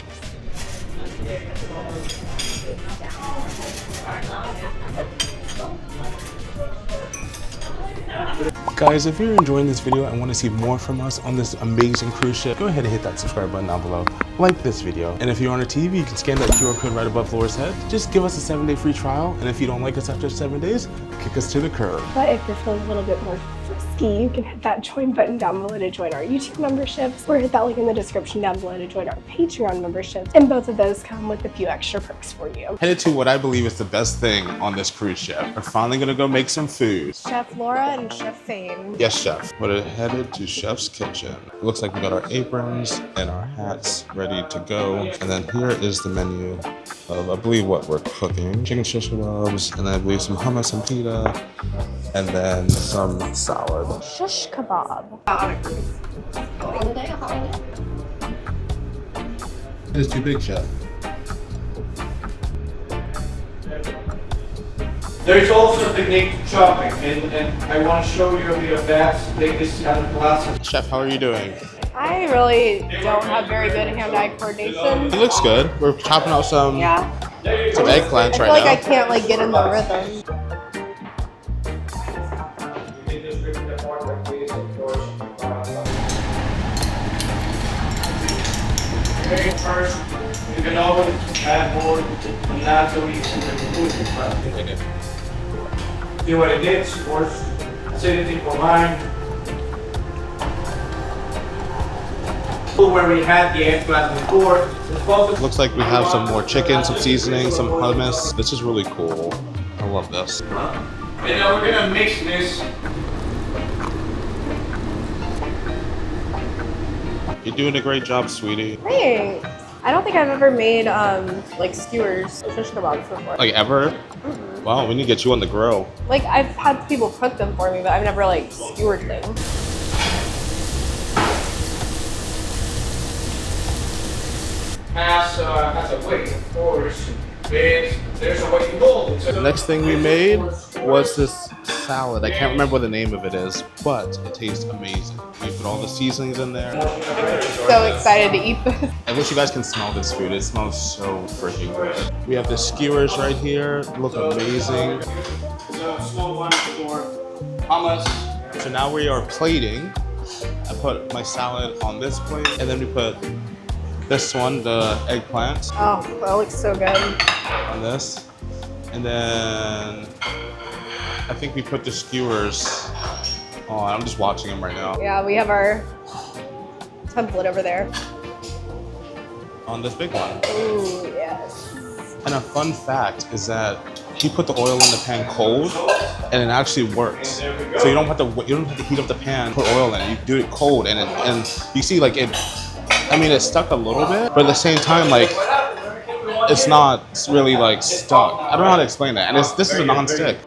Guys, if you're enjoying this video and want to see more from us on this amazing cruise ship, go ahead and hit that subscribe button down below. Like this video. And if you're on a TV, you can scan that QR code right above Laura's head. Just give us a 7-day free trial. And if you don't like us after 7 days, kick us to the curb. But if you're feeling a little bit more frisky, you can hit that join button down below to join our YouTube memberships, or hit that link in the description down below to join our Patreon memberships. And both of those come with a few extra perks for you. Headed to what I believe is the best thing on this cruise ship. We're finally gonna go make some food. Chef Laura and Chef Fane. Yes, chef. We're headed to Chef's kitchen. It looks like we got our aprons and our hats ready to go. And then here is the menu of, I believe, what we're cooking. Chicken shish kebabs, and I believe some hummus and pita, and then some salad. Shish kebab. It's too big, chef. There's also a technique to chopping, and I want to show you a bit of that. Take this kind of class. Chef, how are you doing? I really don't have very good hand-eye coordination. It looks good. We're chopping out some eggplants I feel right like now. I can't like get in the rhythm. First, you can always add more naturally in the food. See what it is, of course. Acidity for mine. Where we had the eggplant before. Looks like we have some more chicken, some seasoning, some hummus. This is really cool. I love this. And now we're gonna mix this. You're doing a great job, sweetie. Thanks. I don't think I've ever made like skewers, shish kebabs before. Like ever? Mm-hmm. Wow, we need to get you on the grill. Like I've had people cook them for me, but I've never like skewered them. As a way, of course, there's a way to go. The next thing we made was this salad. I can't remember what the name of it is, but it tastes amazing. We put all the seasonings in there. So excited to eat this. I wish you guys can smell this food. It smells so freaking good. We have the skewers right here. Look amazing. So slow one for hummus. So now we are plating. I put my salad on this plate, and then we put this one, the eggplant, Oh, that looks so good. on this. And then I think we put the skewers on. I'm just watching them right now. Yeah, we have our template over there. On this big one. Ooh, yes. And a fun fact is that he put the oil in the pan cold, and it actually works. So you don't have to heat up the pan, put oil in it. You do it cold, and you see like it. I mean, it stuck a little bit, but at the same time, like it's not really like stuck. I don't know how to explain that. And this is a non-stick.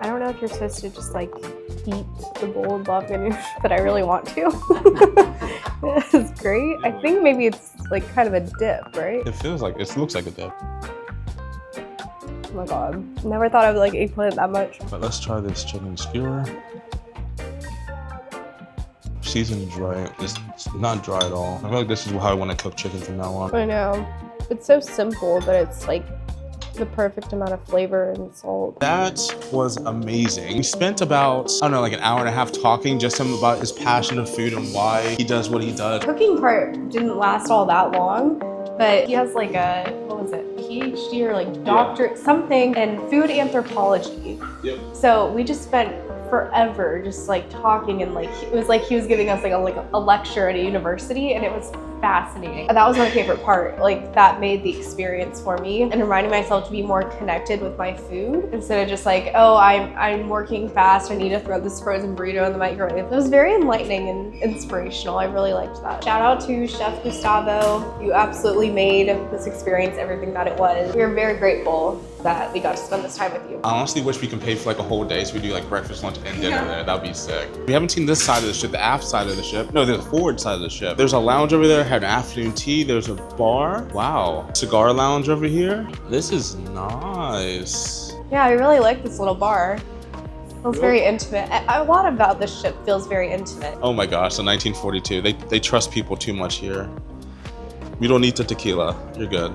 I don't know if you're supposed to just like eat the bowl of bab ganoush, but I really want to. This is great. I think maybe it's like kind of a dip, right? It feels like it looks like a dip. Oh my god. Never thought I would like eggplant that much. But let's try this chicken skewer. Seasoned right. It's not dry at all. I feel like this is how I want to cook chicken from now on. I know. It's so simple, but it's like the perfect amount of flavor and salt. That was amazing. We spent about, I don't know, like an hour and a half talking just to him about his passion of food and why he does what he does. Cooking part didn't last all that long, but he has like a, what was it, PhD or like doctorate, something in food anthropology. Yep. So we just spent forever just like talking, and like it was like he was giving us like a lecture at a university, and it was fascinating. That was my favorite part. Like that made the experience for me, and reminding myself to be more connected with my food instead of just like, oh, I'm working fast, I need to throw this frozen burrito in the microwave. It was very enlightening and inspirational. I really liked that. Shout out to Chef Gustavo. You absolutely made this experience everything that it was. We are very grateful that we got to spend this time with you. I honestly wish we could pay for like a whole day so we do like breakfast, lunch, and dinner there. That'd be sick. We haven't seen this side of the ship, the aft side of the ship. No, there's the forward side of the ship. There's a lounge over there, had an afternoon tea. There's a bar. Wow. Cigar lounge over here. This is nice. Yeah, I really like this little bar. It feels very intimate. A lot about this ship feels very intimate. Oh my gosh, the 1942. They trust people too much here. We don't need the tequila. You're good.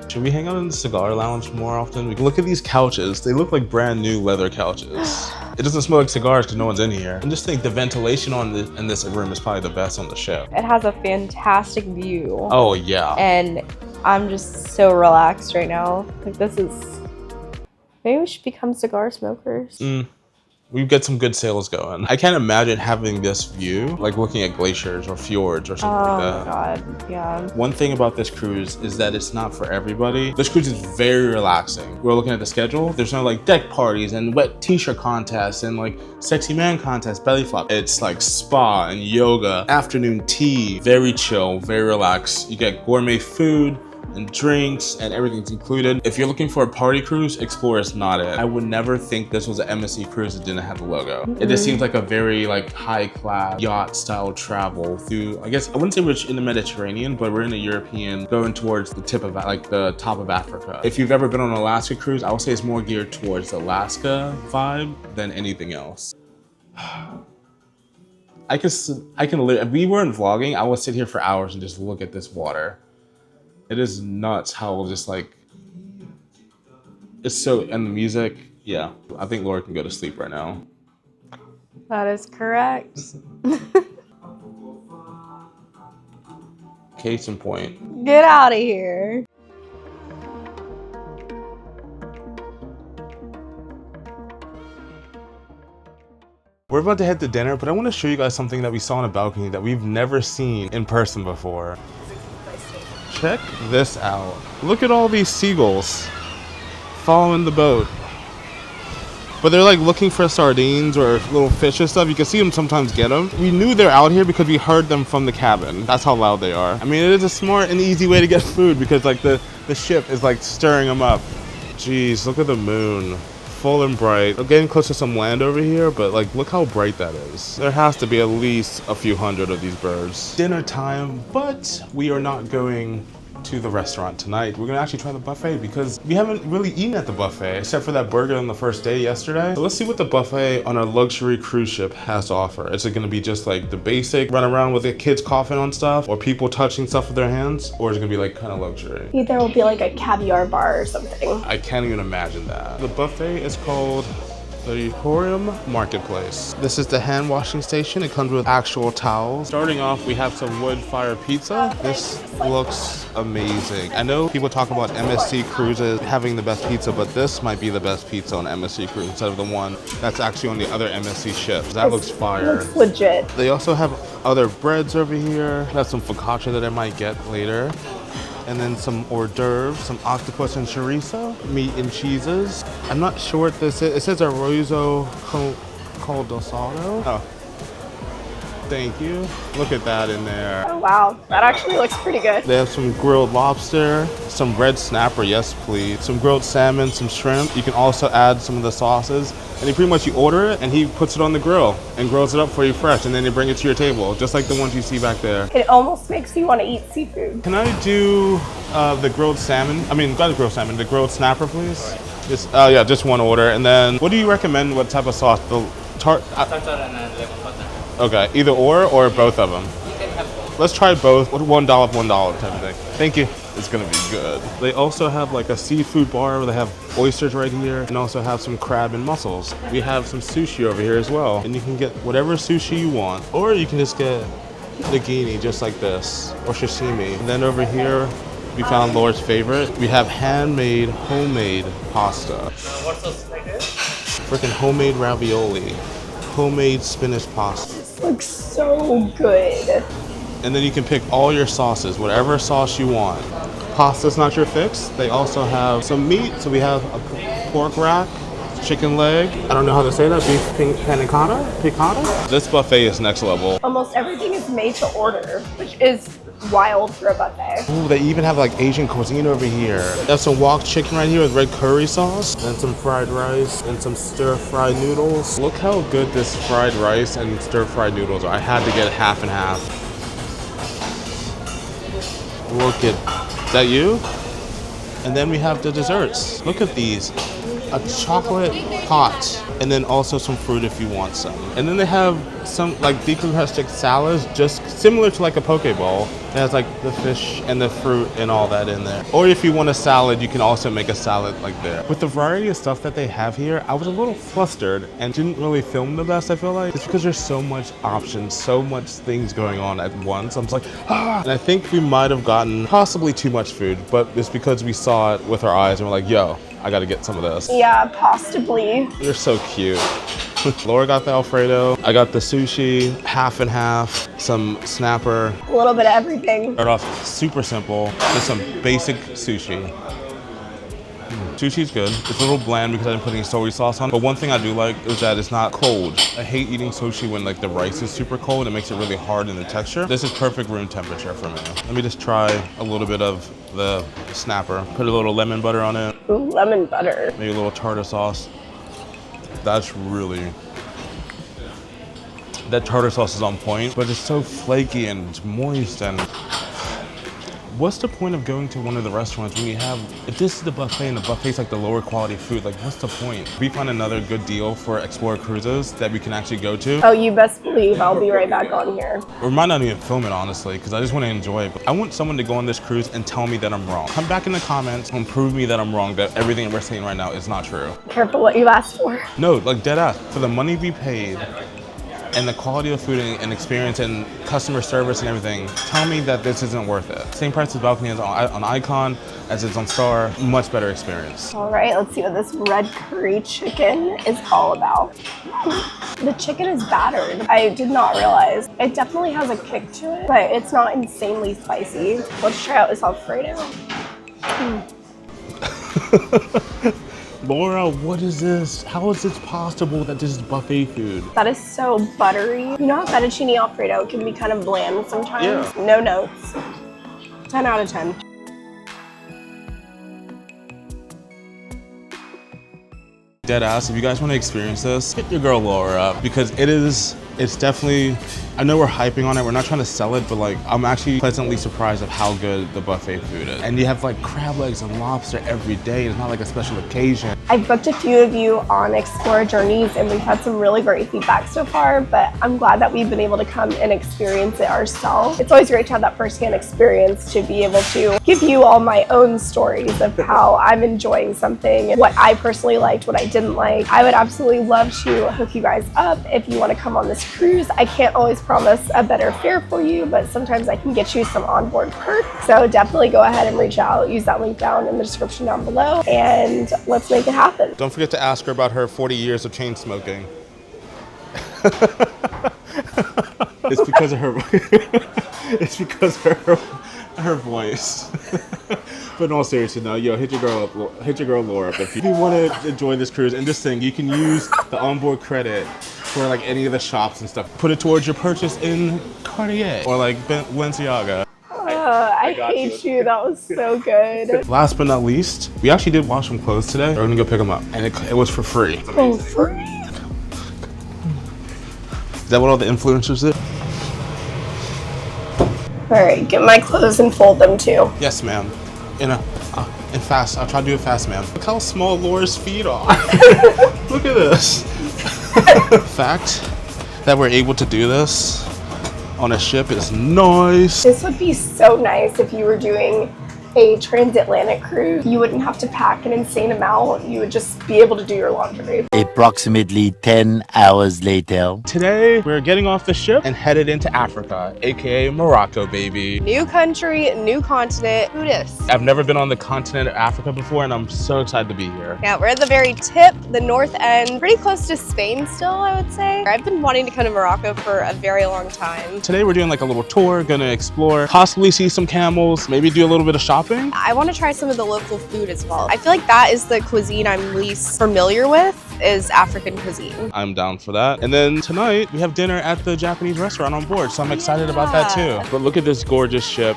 Should we hang out in the cigar lounge more often? We can look at these couches. They look like brand new leather couches. It doesn't smell like cigars because no one's in here. And just think the ventilation in this room is probably the best on the ship. It has a fantastic view. Oh yeah. And I'm just so relaxed right now. Like this is, maybe we should become cigar smokers. We get some good sales going. I can't imagine having this view, like looking at glaciers or fjords or something like that. Oh my God, yeah. One thing about this cruise is that it's not for everybody. This cruise is very relaxing. We're looking at the schedule. There's no like deck parties and wet t-shirt contests and like sexy man contests, belly flop. It's like spa and yoga, afternoon tea, very chill, very relaxed. You get gourmet food and drinks and everything's included. If you're looking for a party cruise, Explora is not it. I would never think this was an MSC Cruise that didn't have the logo. It just seems like a very like high class yacht style travel through, I guess, I wouldn't say we're in the Mediterranean, but we're in the European, going towards the tip of like the top of Africa. If you've ever been on an Alaska cruise, I would say it's more geared towards the Alaska vibe than anything else. I can literally, if we weren't vlogging, I would sit here for hours and just look at this water. It is nuts how just like, it's so, and the music, yeah. I think Laura can go to sleep right now. That is correct. Case in point. Get out of here. We're about to head to dinner, but I want to show you guys something that we saw on a balcony that we've never seen in person before. Check this out. Look at all these seagulls following the boat. But they're like looking for sardines or little fish and stuff. You can see them sometimes get them. We knew they're out here because we heard them from the cabin. That's how loud they are. I mean, it is a smart and easy way to get food because like the ship is like stirring them up. Jeez, look at the moon. Full and bright. I'm getting close to some land over here, but like look how bright that is. There has to be at least a few hundred of these birds. Dinner time, but we are not going to the restaurant tonight. We're gonna actually try the buffet because we haven't really eaten at the buffet except for that burger on the first day yesterday. So let's see what the buffet on our luxury cruise ship has to offer. Is it gonna be just like the basic run around with the kids coughing on stuff or people touching stuff with their hands, or is it gonna be like kind of luxury? There will be like a caviar bar or something. I can't even imagine that. The buffet is called the Emporium Marketplace. This is the hand washing station. It comes with actual towels. Starting off, we have some wood fire pizza. This looks amazing. I know people talk about MSC Cruises having the best pizza, but this might be the best pizza on MSC Cruise instead of the one that's actually on the other MSC ships. That looks fire. It looks legit. They also have other breads over here. That's some focaccia that I might get later. And then some hors d'oeuvres, some octopus and chorizo, meat and cheeses. I'm not sure what this is. It says arrozo caldosado. Oh, thank you. Look at that in there. Oh wow, that actually looks pretty good. They have some grilled lobster, some red snapper, yes please. Some grilled salmon, some shrimp. You can also add some of the sauces. And you order it and he puts it on the grill and grills it up for you fresh, and then they bring it to your table, just like the ones you see back there. It almost makes you want to eat seafood. Can I do the grilled salmon? I mean, not the grilled salmon, the grilled snapper, please? Just, yeah, just one order. And then, what do you recommend, what type of sauce? The tart? Tartar and lemon butter. Okay, either or both of them? You can have both. Let's try both, $1 type of thing. Thank you. is gonna be good. They also have like a seafood bar where they have oysters right here and also have some crab and mussels. We have some sushi over here as well. And you can get whatever sushi you want, or you can just get nigiri just like this, or sashimi. And then over here, we found Laura's favorite. We have handmade, homemade pasta. What's this like this? Freaking homemade ravioli, homemade spinach pasta. This looks so good. And then you can pick all your sauces, whatever sauce you want. Pasta's not your fix. They also have some meat. So we have a pork rack, chicken leg. I don't know how to say that. Beef panna cotta? Piccata? This buffet is next level. Almost everything is made to order, which is wild for a buffet. Ooh, they even have like Asian cuisine over here. They have some wok chicken right here with red curry sauce and some fried rice and some stir-fried noodles. Look how good this fried rice and stir-fried noodles are. I had to get half and half. Look at that, you? And then we have the desserts. Look at these. A chocolate pot, and then also some fruit if you want some. And then they have some like decompressed salads, just similar to like a poke bowl. It has like the fish and the fruit and all that in there. Or if you want a salad, you can also make a salad like there. With the variety of stuff that they have here, I was a little flustered and didn't really film the best, I feel like. It's because there's so much options, so much things going on at once. I'm just like, ah! And I think we might have gotten possibly too much food, but it's because we saw it with our eyes and we're like, yo, I gotta get some of this. Yeah, possibly. They're so cute. Laura got the Alfredo. I got the sushi, half and half, some snapper. A little bit of everything. Start off super simple, just some basic sushi. Sushi's good. It's a little bland because I didn't put any soy sauce on it. But one thing I do like is that it's not cold. I hate eating sushi when like the rice is super cold. It makes it really hard in the texture. This is perfect room temperature for me. Let me just try a little bit of the snapper. Put a little lemon butter on it. Ooh, lemon butter. Maybe a little tartar sauce. That's really... That tartar sauce is on point, but it's so flaky and it's moist and... What's the point of going to one of the restaurants when you have, if this is the buffet and the buffet's like the lower quality food, like what's the point? We find another good deal for Explora Cruises that we can actually go to. Oh, you best believe I'll be right back on here. We might not even film it, honestly, because I just want to enjoy it. But I want someone to go on this cruise and tell me that I'm wrong. Come back in the comments and prove me that I'm wrong, that everything we're saying right now is not true. Careful what you ask for. No, like dead ass. For the money we paid, and the quality of food and experience and customer service and everything, tell me that this isn't worth it. Same price as balcony as on Icon, as it's on Star, much better experience. All right, let's see what this red curry chicken is all about. The chicken is battered. I did not realize. It definitely has a kick to it, but it's not insanely spicy. Let's try out this Alfredo. Laura, what is this? How is this possible that this is buffet food? That is so buttery. You know how fettuccine Alfredo can be kind of bland sometimes? Yeah. No notes. 10 out of 10. Dead ass, if you guys want to experience this, hit your girl Laura up because it's definitely, I know we're hyping on it, we're not trying to sell it, but like I'm actually pleasantly surprised of how good the buffet food is. And you have like crab legs and lobster every day. It's not like a special occasion. I've booked a few of you on Explora Journeys and we've had some really great feedback so far, but I'm glad that we've been able to come and experience it ourselves. It's always great to have that firsthand experience to be able to give you all my own stories of how I'm enjoying something and what I personally liked, what I didn't like. I would absolutely love to hook you guys up if you want to come on this cruise. I can't always promise a better fare for you, but sometimes I can get you some onboard perks. So definitely go ahead and reach out. Use that link down in the description down below and let's make it happen. Don't forget to ask her about her 40 years of chain smoking. It's because of her. It's because of her voice. But in all seriousness, no, yo, hit your girl Laura up if you want to enjoy this cruise. And this thing, you can use the onboard credit for like any of the shops and stuff. Put it towards your purchase in Cartier or like Balenciaga. I hate you. That was so good. Last but not least, we actually did wash some clothes today. We're gonna go pick them up, and it was for free. Oh, free? Is that what all the influencers did? All right, get my clothes and fold them too. Yes, ma'am. In fast. I'll try to do it fast, ma'am. Look how small Laura's feet are. Look at this. The fact that we're able to do this on a ship is nice. This would be so nice if you were doing a transatlantic cruise, you wouldn't have to pack an insane amount. You would just be able to do your laundry. Approximately 10 hours later. Today, we're getting off the ship and headed into Africa, aka Morocco, baby. New country, new continent. Who dis? I've never been on the continent of Africa before, and I'm so excited to be here. Yeah, we're at the very tip, the north end, pretty close to Spain still, I would say. I've been wanting to come to Morocco for a very long time. Today, we're doing like a little tour, gonna explore, possibly see some camels, maybe do a little bit of shopping. I want to try some of the local food as well. I feel like that is the cuisine I'm least familiar with, is African cuisine. I'm down for that. And then tonight, we have dinner at the Japanese restaurant on board, so I'm excited about that too. But look at this gorgeous ship.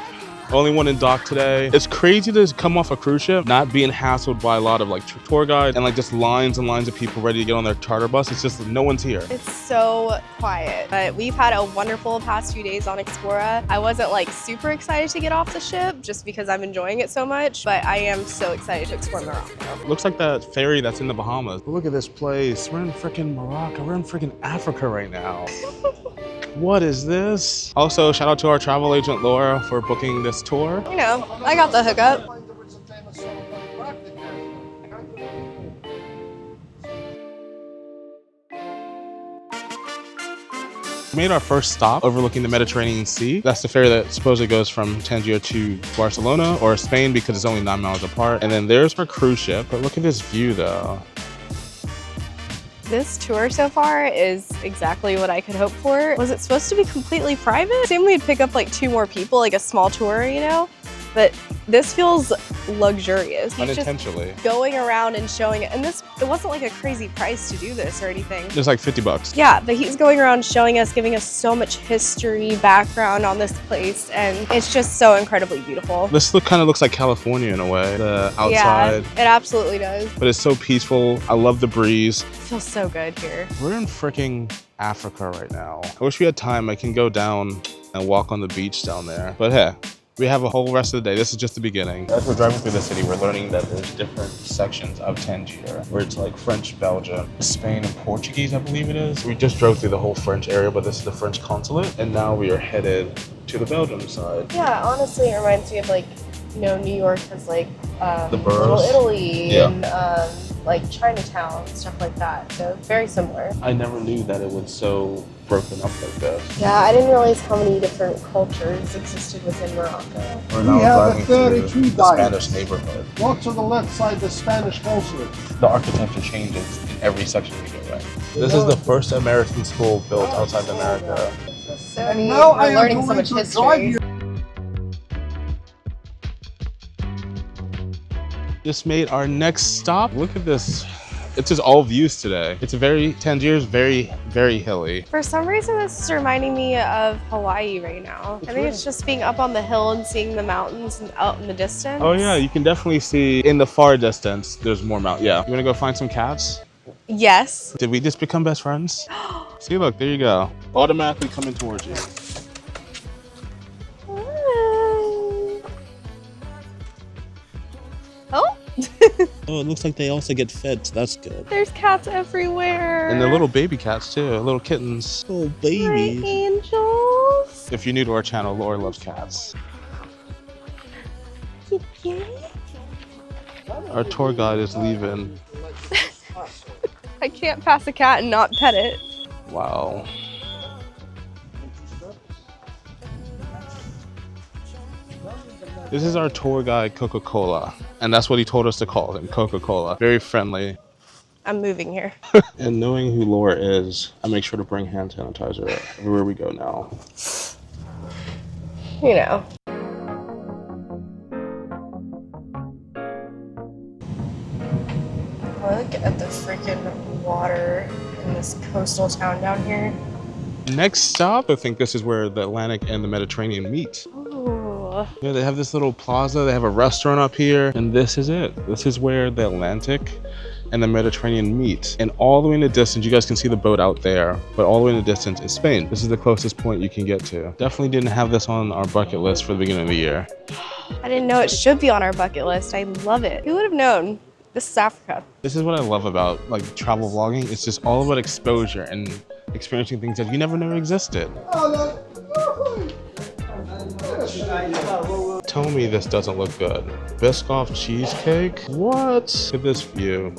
Only one in dock today. It's crazy to come off a cruise ship, not being hassled by a lot of like tour guides and like just lines and lines of people ready to get on their charter bus. It's just no one's here. It's so quiet, but we've had a wonderful past few days on Explora. I wasn't like super excited to get off the ship just because I'm enjoying it so much, but I am so excited to explore Morocco. Looks like that ferry that's in the Bahamas. Look at this place. We're in freaking Morocco. We're in freaking Africa right now. What is this? Also, shout out to our travel agent, Laura, for booking this tour. You know, I got the hookup. We made our first stop overlooking the Mediterranean Sea. That's the ferry that supposedly goes from Tangier to Barcelona or Spain because it's only 9 miles apart. And then there's our cruise ship. But look at this view though. This tour so far is exactly what I could hope for. Was it supposed to be completely private? Same we'd pick up like 2 more people, like a small tour, you know? But this feels luxurious. He's Unintentionally. just going around and showing it. And it wasn't like a crazy price to do this or anything. It's like 50 bucks. Yeah, but he's going around showing us, giving us so much history, background on this place, and it's just so incredibly beautiful. This kind of looks like California in a way, the outside. Yeah, it absolutely does. But it's so peaceful. I love the breeze. It feels so good here. We're in freaking Africa right now. I wish we had time. I can go down and walk on the beach down there. But hey, we have a whole rest of the day. This is just the beginning. As we're driving through the city, we're learning that there's different sections of Tangier, where it's like French, Belgium, Spain, and Portuguese, I believe it is. We just drove through the whole French area, but this is the French consulate, and now we are headed to the Belgium side. Yeah, honestly, it reminds me of like, you know, New York has like The boroughs. Little Italy Yeah. and like Chinatown, stuff like that. So very similar. I never knew that it was so broken up like this. Yeah, I didn't realize how many different cultures existed within Morocco. We're We now have driving a through 33 the diet. Spanish neighborhood. Walk to the left side, the Spanish consulate. The architecture changes in every section we go in. This is the first American school built outside of America. So And neat. now I We're am learning so going much to drive history. you. Just made our next stop. Look at this. It's just all views today. Tangier's very, very hilly. For some reason, this is reminding me of Hawaii right now. I think it's just being up on the hill and seeing the mountains and out in the distance. Oh yeah, you can definitely see in the far distance, there's more mountain. Yeah, you wanna go find some cats? Yes. Did we just become best friends? See, look, there you go. Automatically coming towards you. Oh, Oh, it looks like they also get fed, so that's good. there's cats everywhere. And they're little baby cats too, little kittens. Oh, My babies. angels. If you're new to our channel, Laura loves cats. Our tour guide is leaving. I can't pass a cat and not pet it. Wow. This is our tour guide, Coca-Cola. And that's what he told us to call him, Coca-Cola. Very friendly. I'm moving here. And knowing who Laura is, I make sure to bring hand sanitizer everywhere we go now. You know. Look at the freaking water in this coastal town down here. Next stop, I think this is where the Atlantic and the Mediterranean meet. Ooh. Yeah, they have this little plaza, they have a restaurant up here, and this is it. This is where the Atlantic and the Mediterranean meet. And all the way in the distance, you guys can see the boat out there, but all the way in the distance is Spain. This is the closest point you can get to. Definitely didn't have this on our bucket list for the beginning of the year. I didn't know it should be on our bucket list. I love it. Who would have known? This is Africa. This is what I love about like travel vlogging. It's just all about exposure and experiencing things that you never knew existed. Tell me this doesn't look good. Biscoff cheesecake? What? Look at this view.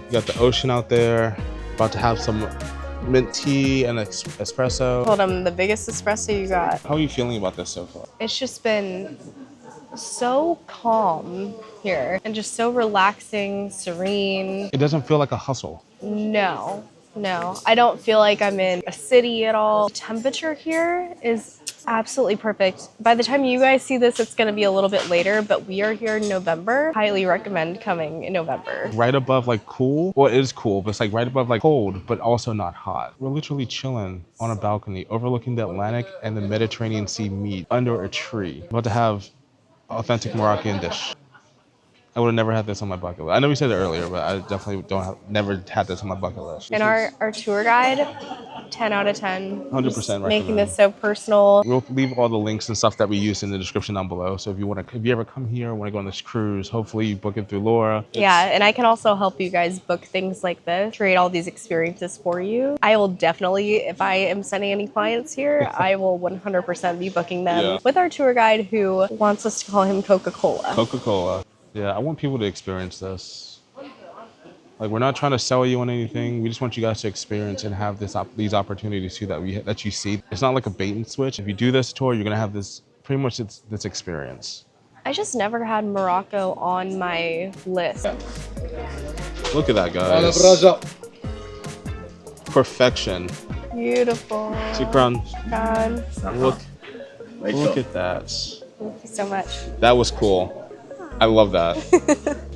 You got the ocean out there. About to have some mint tea and espresso. Told him the biggest espresso you got. How are you feeling about this so far? It's just been so calm here and just so relaxing, serene. It doesn't feel like a hustle. No, I don't feel like I'm in a city at all. The temperature here is absolutely perfect. By the time you guys see this, it's going to be a little bit later, but we are here in November. Highly recommend coming in November. Right above like cool. Well, it is cool, but it's like right above like cold, but also not hot. We're literally chilling on a balcony overlooking the Atlantic and the Mediterranean Sea meet under a tree. About to have authentic Moroccan dish. I would have never had this on my bucket list. I know we said it earlier, but I definitely never had this on my bucket list. And our tour guide, 10 out of 10. 100% making this so personal. We'll leave all the links and stuff that we use in the description down below. So if you ever come here, want to go on this cruise, hopefully you book it through Laura. Yeah, and I can also help you guys book things like this, create all these experiences for you. I will definitely, if I am sending any clients here, I will 100% be booking them with our tour guide who wants us to call him Coca-Cola. Coca-Cola. Yeah, I want people to experience this. Like, we're not trying to sell you on anything. We just want you guys to experience and have these opportunities too that you see. It's not like a bait and switch. If you do this tour, you're gonna have this pretty much this experience. I just never had Morocco on my list. Look at that, guys. Perfection. Beautiful. Shukran. God. Look at that. Thank you so much. That was cool. I love that.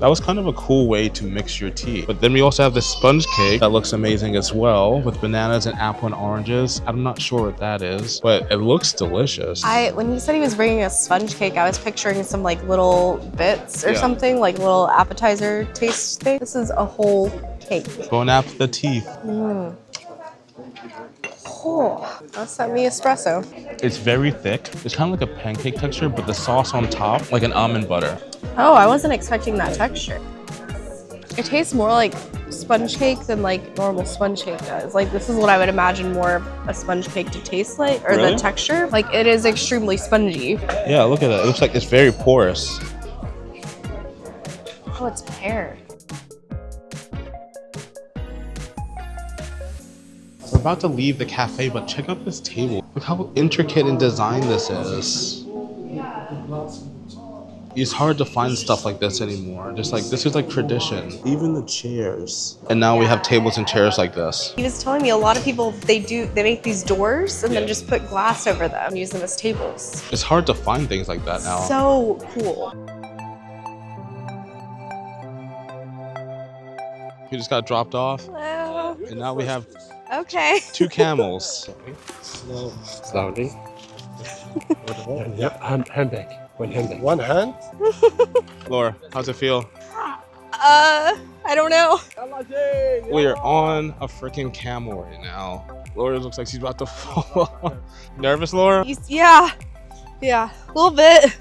That was kind of a cool way to mix your tea. But then we also have this sponge cake that looks amazing as well with bananas and apple and oranges. I'm not sure what that is, but it looks delicious. When he said he was bringing a sponge cake, I was picturing some like little bits or something, like little appetizer taste thing. This is a whole cake. Bon appetit. Oh, that's me espresso. It's very thick. It's kind of like a pancake texture, but the sauce on top, like an almond butter. Oh, I wasn't expecting that texture. It tastes more like sponge cake than like normal sponge cake does. Like this is what I would imagine more a sponge cake to taste like, or the texture. Like it is extremely spongy. Yeah, look at that. It looks like it's very porous. Oh, it's pear. We're about to leave the cafe, but check out this table. Look how intricate in design this is. It's hard to find stuff like this anymore. Just like, this is like tradition. Even the chairs. And now we have tables and chairs like this. He was telling me a lot of people, they make these doors and then just put glass over them and use them as tables. It's hard to find things like that now. So cool. We just got dropped off. Hello. And now we have Okay. 2 camels. Slowly. Yep, hand back. One hand back. One hand. Laura, how's it feel? I don't know. We are on a freaking camel right now. Laura looks like she's about to fall. Nervous, Laura? Yeah, a little bit.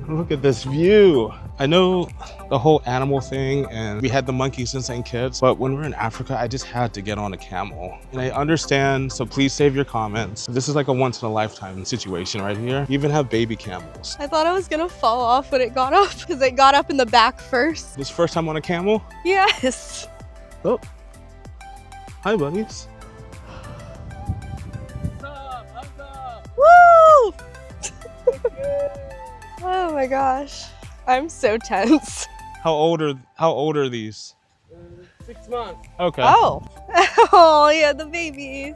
Look at this view. I know the whole animal thing, and we had the monkeys since and kids, but when we're in Africa, I just had to get on a camel. And I understand, so please save your comments. This is like a once-in-a-lifetime situation right here. You even have baby camels. I thought I was gonna fall off when it got up because it got up in the back first. This first time on a camel? Yes. Oh. Hi, buddies. Woo! Oh my gosh. I'm so tense. How old are these? 6 months. Okay. Oh. Oh yeah, the babies.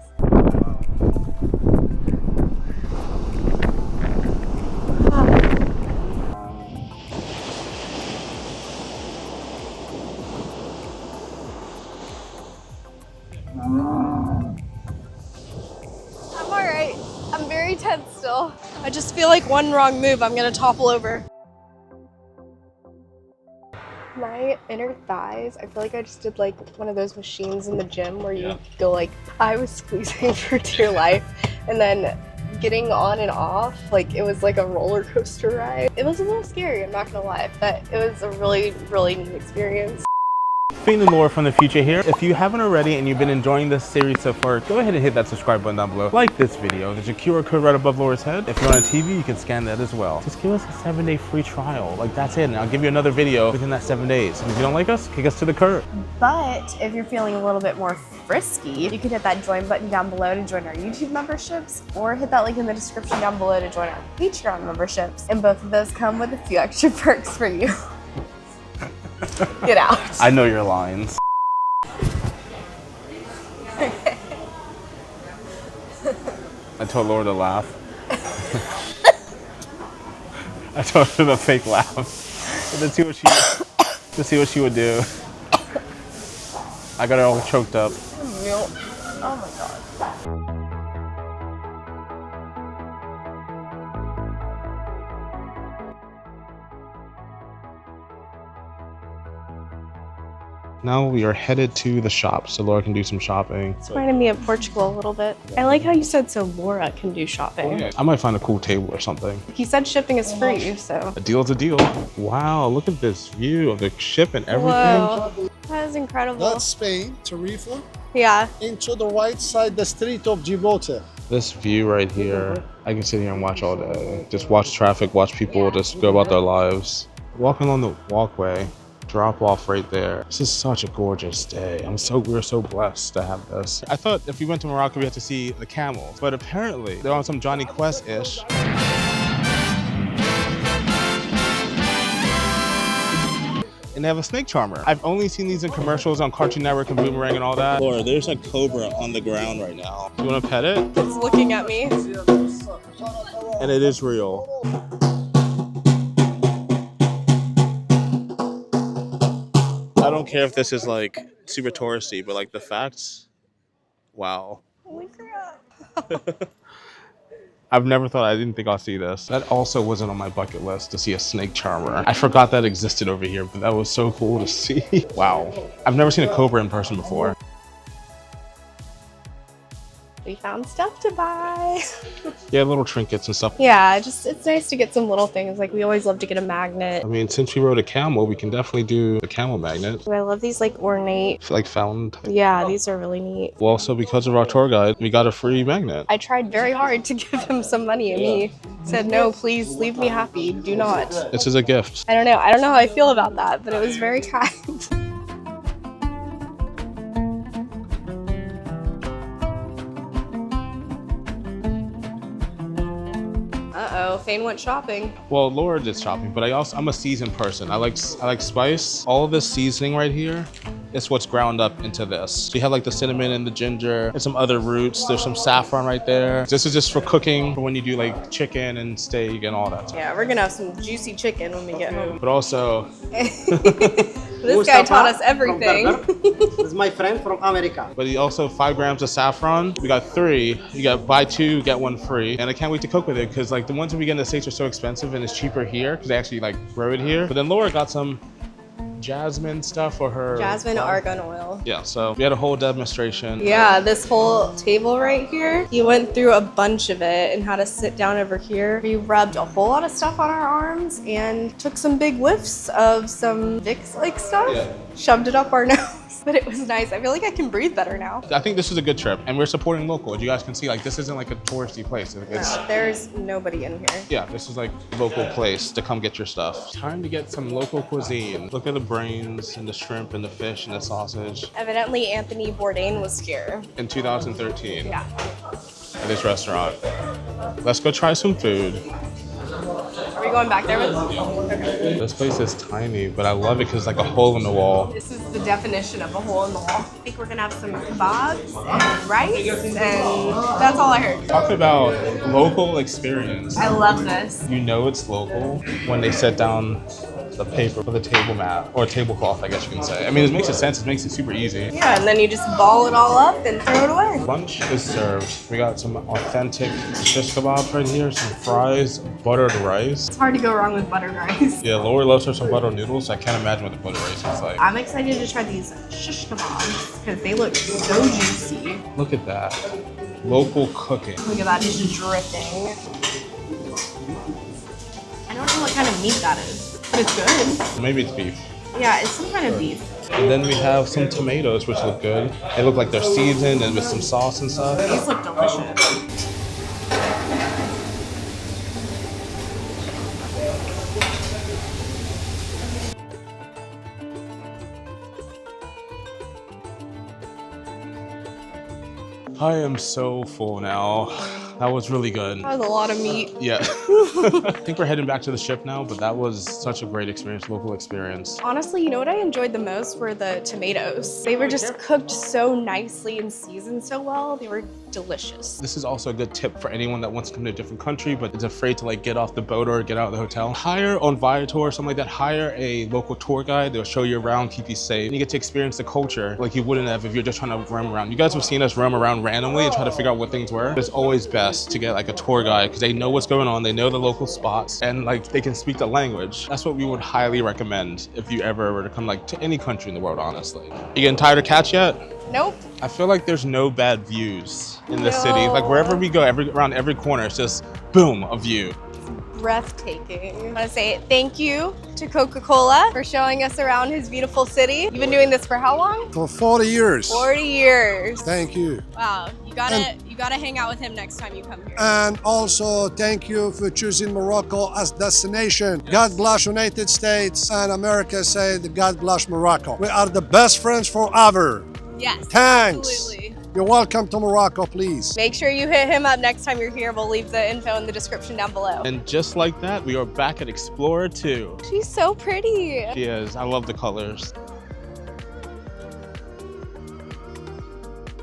I'm alright. I'm very tense still. I just feel like one wrong move, I'm gonna topple over. My inner thighs, I feel like I just did like one of those machines in the gym where you go like, I was squeezing for dear life, and then getting on and off, like it was like a roller coaster ride. It was a little scary, I'm not gonna lie, but it was a really, really neat experience. Fane and Laura from the future here. If you haven't already and you've been enjoying this series so far, go ahead and hit that subscribe button down below. Like this video. There's a QR code right above Laura's head. If you're on a TV, you can scan that as well. Just give us a 7-day free trial. Like, that's it. And I'll give you another video within that 7 days. And if you don't like us, kick us to the curb. But if you're feeling a little bit more frisky, you can hit that join button down below to join our YouTube memberships, or hit that link in the description down below to join our Patreon memberships. And both of those come with a few extra perks for you. Get out. I know your lines. I told Laura to laugh. I told her the fake laugh. And to see what she would do. I got her all choked up. Oh my god. Now we are headed to the shop so Laura can do some shopping. It's reminding me of Portugal a little bit. I like how you said so Laura can do shopping. Oh, yeah. I might find a cool table or something. He said shipping is free, so. A deal's a deal. Wow, look at this view of the ship and everything. Whoa, that is incredible. That's Spain, Tarifa. Yeah. Into the right side, the street of Gibraltar. This view right here, I can sit here and watch all day. Just watch traffic, watch people just go about their lives. Walking on the walkway. Drop off right there. This is such a gorgeous day. We're so blessed to have this. I thought if we went to Morocco, we had to see the camels, but apparently they're on some Johnny Quest-ish. And they have a snake charmer. I've only seen these in commercials on Cartoon Network and Boomerang and all that. Laura, there's a cobra on the ground right now. You want to pet it? It's looking at me. And it is real. I don't care if this is like super touristy, but like the facts, wow. Holy crap. I didn't think I'll see this. That also wasn't on my bucket list to see a snake charmer. I forgot that existed over here, but that was so cool to see. Wow. I've never seen a cobra in person before. We found stuff to buy. Yeah, little trinkets and stuff. Yeah, it's nice to get some little things. Like, we always love to get a magnet. I mean, since we rode a camel, we can definitely do the camel magnet. I love these like ornate. Like found. Yeah, these are really neat. Well, also because of our tour guide, we got a free magnet. I tried very hard to give him some money and he said, no, please leave me happy. Do not. This is a gift. I don't know how I feel about that, but it was very kind. Uh-oh, Fane went shopping. Well, Laura did shopping, but I'm a seasoned person. I like spice. All of this seasoning right here is what's ground up into this. So you have like the cinnamon and the ginger and some other roots. There's some saffron right there. This is just for cooking, for when you do like chicken and steak and all that stuff. Yeah, we're gonna have some juicy chicken when we get home. But also, this guy taught us everything. This is my friend from America. but also 5 grams of saffron. We got 3. You got buy 2, get 1 free. And I can't wait to cook with it because like the ones that we get in the States are so expensive and it's cheaper here because they actually like grow it here. But then Laura got some jasmine stuff for her. Jasmine argan oil. Yeah, so we had a whole demonstration. Yeah, this whole table right here, he went through a bunch of it and had us sit down over here. We rubbed a whole lot of stuff on our arms and took some big whiffs of some Vicks-like stuff. Yeah. Shoved it up our nose. But it was nice. I feel like I can breathe better now. I think this is a good trip, and we're supporting local. As you guys can see, like this isn't like a touristy place. It's No, there's nobody in here. yeah, this is like a local place to come get your stuff. Time to get some local cuisine. Look at the brains and the shrimp and the fish and the sausage. Evidently, Anthony Bourdain was here. In 2013 Yeah. at this restaurant. Let's go try some food. Are we going back there with okay. This place is tiny, but I love it because it's like a hole in the wall. This is the definition of a hole in the wall. I think we're gonna have some kebabs and rice, and that's all I heard. Talk about local experience. I love this. You know it's local when they set down the paper for the table mat, or tablecloth, I guess you can say. I mean, it makes sense. It makes it super easy. Yeah, and then you just ball it all up and throw it away. Lunch is served. We got some authentic shish kebabs right here, some fries, buttered rice. It's hard to go wrong with buttered rice. Yeah, Laura loves her some buttered noodles. I can't imagine what the buttered rice is like. I'm excited to try these shish kebabs because they look so juicy. Look at that. Local cooking. Look at that, just dripping. I don't know what kind of meat that is, but it's good. Maybe it's beef. Yeah, it's some kind of beef. And then we have some tomatoes, which look good. They look like they're seasoned and with some sauce and stuff. These look delicious. I am so full now. That was really good. That was a lot of meat. Yeah. I think we're heading back to the ship now, but that was such a great experience, local experience. Honestly, you know what I enjoyed the most were the tomatoes. They were just cooked so nicely and seasoned so well. They were delicious. This is also a good tip for anyone that wants to come to a different country but is afraid to like get off the boat or get out of the hotel. Hire on Viator or something like that. Hire a local tour guide. They'll show you around, keep you safe. And you get to experience the culture like you wouldn't have if you're just trying to roam around. You guys have seen us roam around randomly and try to figure out what things were. It's always best to get like a tour guide because they know what's going on. They know the local spots and like they can speak the language. That's what we would highly recommend if you ever were to come like to any country in the world, honestly. You getting tired of cats yet? Nope. I feel like there's no bad views in the city. Like wherever we go, around every corner, it's just boom, a view. Breathtaking. I want to say thank you to Coca-Cola for showing us around his beautiful city. You've been doing this for how long? For 40 years. 40 years. Thank you. Wow, you gotta hang out with him next time you come here. And also thank you for choosing Morocco as destination. God bless United States, and America said God bless Morocco. We are the best friends forever. Yes, Thanks. absolutely. You're welcome to Morocco, please. Make sure you hit him up next time you're here. We'll leave the info in the description down below. And just like that, we are back at Explora II. She's so pretty. She is. I love the colors.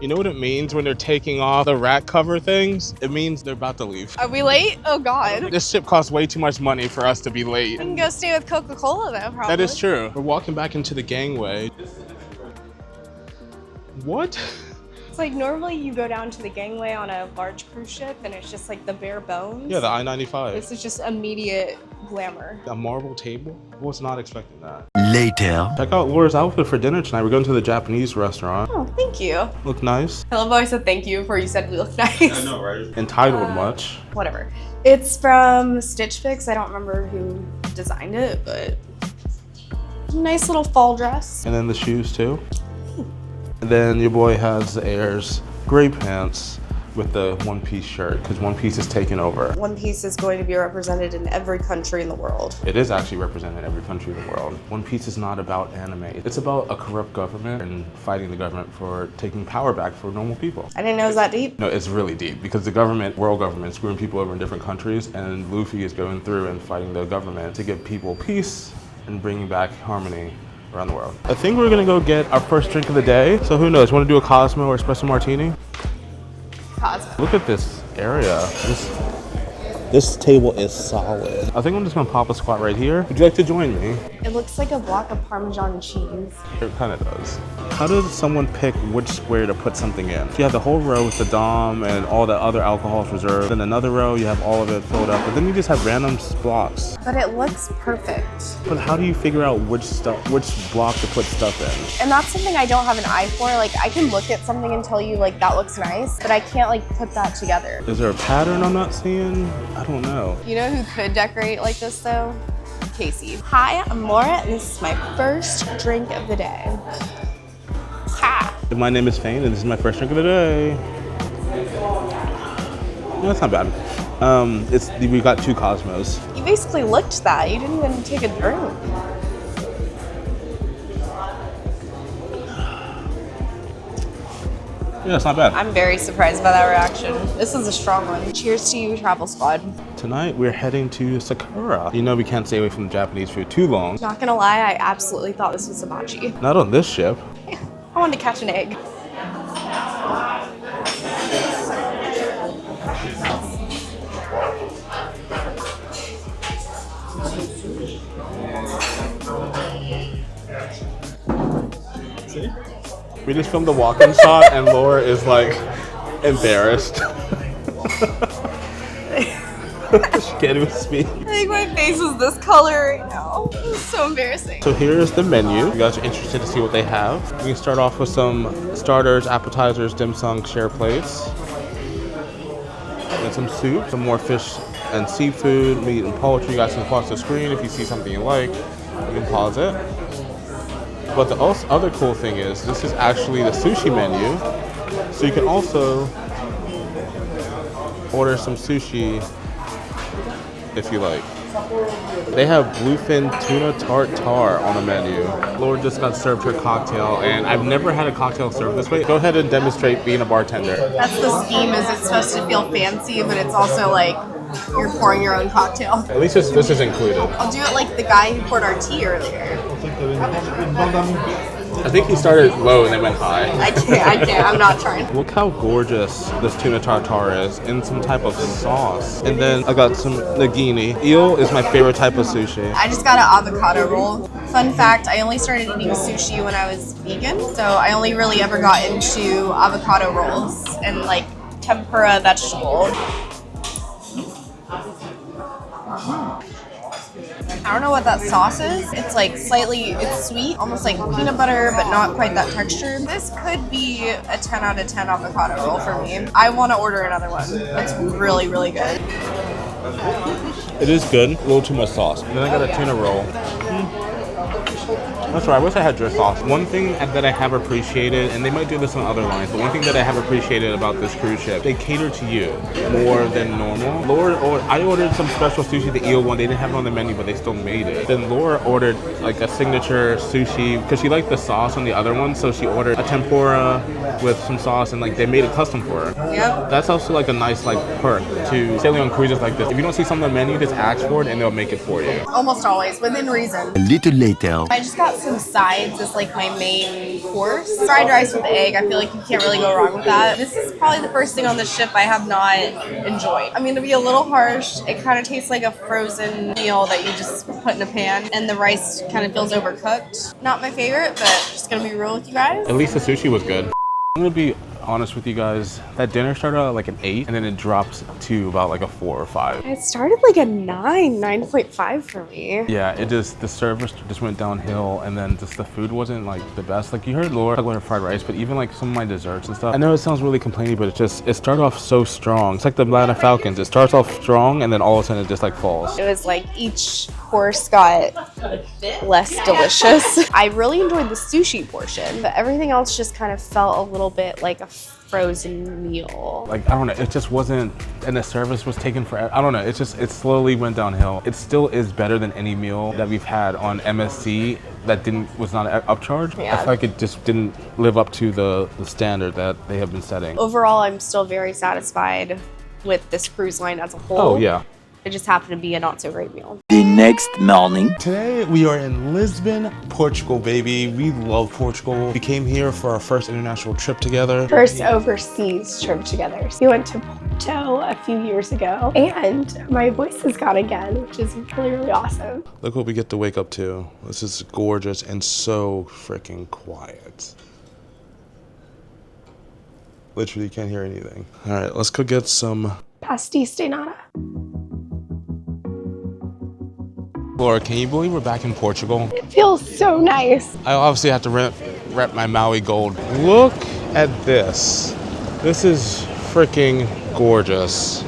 You know what it means when they're taking off the rack cover things? It means they're about to leave. Are we late? Oh God. This ship costs way too much money for us to be late. We can go stay with Coca-Cola though, probably. That is true. We're walking back into the gangway. What? It's like normally you go down to the gangway on a large cruise ship and it's just like the bare bones. Yeah, the I-95. This is just immediate glamour. A marble table? I was not expecting that. Later. Check out Laura's outfit for dinner tonight. We're going to the Japanese restaurant. Oh, thank you. Look nice. I love how I said thank you before you said we look nice. I know, right? Entitled much. Whatever. It's from Stitch Fix. I don't remember who designed it, but nice little fall dress. And then the shoes too. And then your boy has the Airs gray pants with the one-piece shirt because One Piece is taking over. One Piece is going to be represented in every country in the world. It is actually represented in every country in the world. One Piece is not about anime. It's about a corrupt government and fighting the government for taking power back for normal people. I didn't know it was that deep. No, it's really deep because the government, world government, is screwing people over in different countries, and Luffy is going through and fighting the government to give people peace and bringing back harmony around the world. I think we're gonna go get our first drink of the day. So who knows, wanna do a Cosmo or espresso martini? Cosmo. Look at this area. This table is solid. I think I'm just gonna pop a squat right here. Would you like to join me? It looks like a block of Parmesan cheese. It kind of does. How does someone pick which square to put something in? You have the whole row with the Dom and all the other alcohols reserved. Then another row, you have all of it filled up. But then you just have random blocks. But it looks perfect. But how do you figure out which block to put stuff in? And that's something I don't have an eye for. Like I can look at something and tell you like that looks nice, but I can't like put that together. Is there a pattern I'm not seeing? I don't know. You know who could decorate like this though? Casey. Hi, I'm Laura and this is my first drink of the day. Ha! My name is Fane and this is my first drink of the day. No, that's not bad. We got 2 Cosmos. You basically licked that. You didn't even take a drink. Yeah, it's not bad. I'm very surprised by that reaction. This is a strong one. Cheers to you, Travel Squad. Tonight we're heading to Sakura. You know we can't stay away from the Japanese food too long. Not gonna lie, I absolutely thought this was hibachi. Not on this ship. I wanted to catch an egg. See? We just filmed the walk-in shot and Laura is like embarrassed. She can't even speak. I think my face is this color right now. It's so embarrassing. So here's the menu. You guys are interested to see what they have. We can start off with some starters, appetizers, dim sum, share plates. And some soup, some more fish and seafood, meat and poultry. You guys can pause the screen if you see something you like. You can pause it. But the other cool thing is this is actually the sushi menu. So you can also order some sushi if you like. They have bluefin tuna tartare on the menu. Laura just got served her cocktail, and I've never had a cocktail served this way. Go ahead and demonstrate being a bartender. That's the scheme, is it's supposed to feel fancy, but it's also like you're pouring your own cocktail. At least this is included. I'll do it like the guy who poured our tea earlier. I think he started low and then went high. I can't, I'm not trying. Look how gorgeous this tuna tartare is in some type of sauce. And then I got some nigini. Eel is my favorite type of sushi. I just got an avocado roll. Fun fact, I only started eating sushi when I was vegan, so I only really ever got into avocado rolls and like tempura vegetables. I don't know what that sauce is. It's like it's sweet, almost like peanut butter, but not quite that texture. This could be a 10 out of 10 avocado roll for me. I want to order another one. It's really, really good. It is good. A little too much sauce. And then I got a tuna roll. That's right, I wish I had your sauce. One thing that I have appreciated, and they might do this on other lines, but one thing that I have appreciated about this cruise ship, they cater to you more than normal. I ordered some special sushi, the eel one. They didn't have it on the menu, but they still made it. Then Laura ordered like a signature sushi, because she liked the sauce on the other one, so she ordered a tempura with some sauce, and like they made it custom for her. Yep. That's also like a nice like perk to sailing on cruises like this. If you don't see something on the menu, just ask for it and they'll make it for you. Almost always, within reason. A little later. I just got some sides as like my main course. Fried rice with egg, I feel like you can't really go wrong with that. This is probably the first thing on the ship I have not enjoyed. I mean, to be a little harsh, it kind of tastes like a frozen meal that you just put in a pan, and the rice kind of feels overcooked. Not my favorite, but just gonna be real with you guys. At least the sushi was good. I'm gonna be honest with you guys, that dinner started out like an 8 and then it drops to about like a 4 or 5. It started like a 9.5 for me. Yeah, the service just went downhill, and then just the food wasn't like the best. Like you heard Laura talk about her fried rice, but even like some of my desserts and stuff. I know it sounds really complainy, but it started off so strong. It's like the Atlanta Falcons. It starts off strong and then all of a sudden it just like falls. It was like each course got less delicious. I really enjoyed the sushi portion, but everything else just kind of felt a little bit like a frozen meal. Like, I don't know, it just wasn't, and the service was taken forever. I don't know, it slowly went downhill. It still is better than any meal that we've had on MSC that was not an upcharge. Yeah. I feel like it just didn't live up to the standard that they have been setting. Overall, I'm still very satisfied with this cruise line as a whole. Oh yeah. It just happened to be a not so great meal. The next morning. Today we are in Lisbon, Portugal, baby. We love Portugal. We came here for our first international trip together. First overseas trip together. We went to Porto a few years ago, and my voice is gone again, which is really, really awesome. Look what we get to wake up to. This is gorgeous and so freaking quiet. Literally can't hear anything. All right, let's go get some pastis de nata. Laura, can you believe we're back in Portugal? It feels so nice. I obviously have to rep my Maui gold. Look at this. This is freaking gorgeous.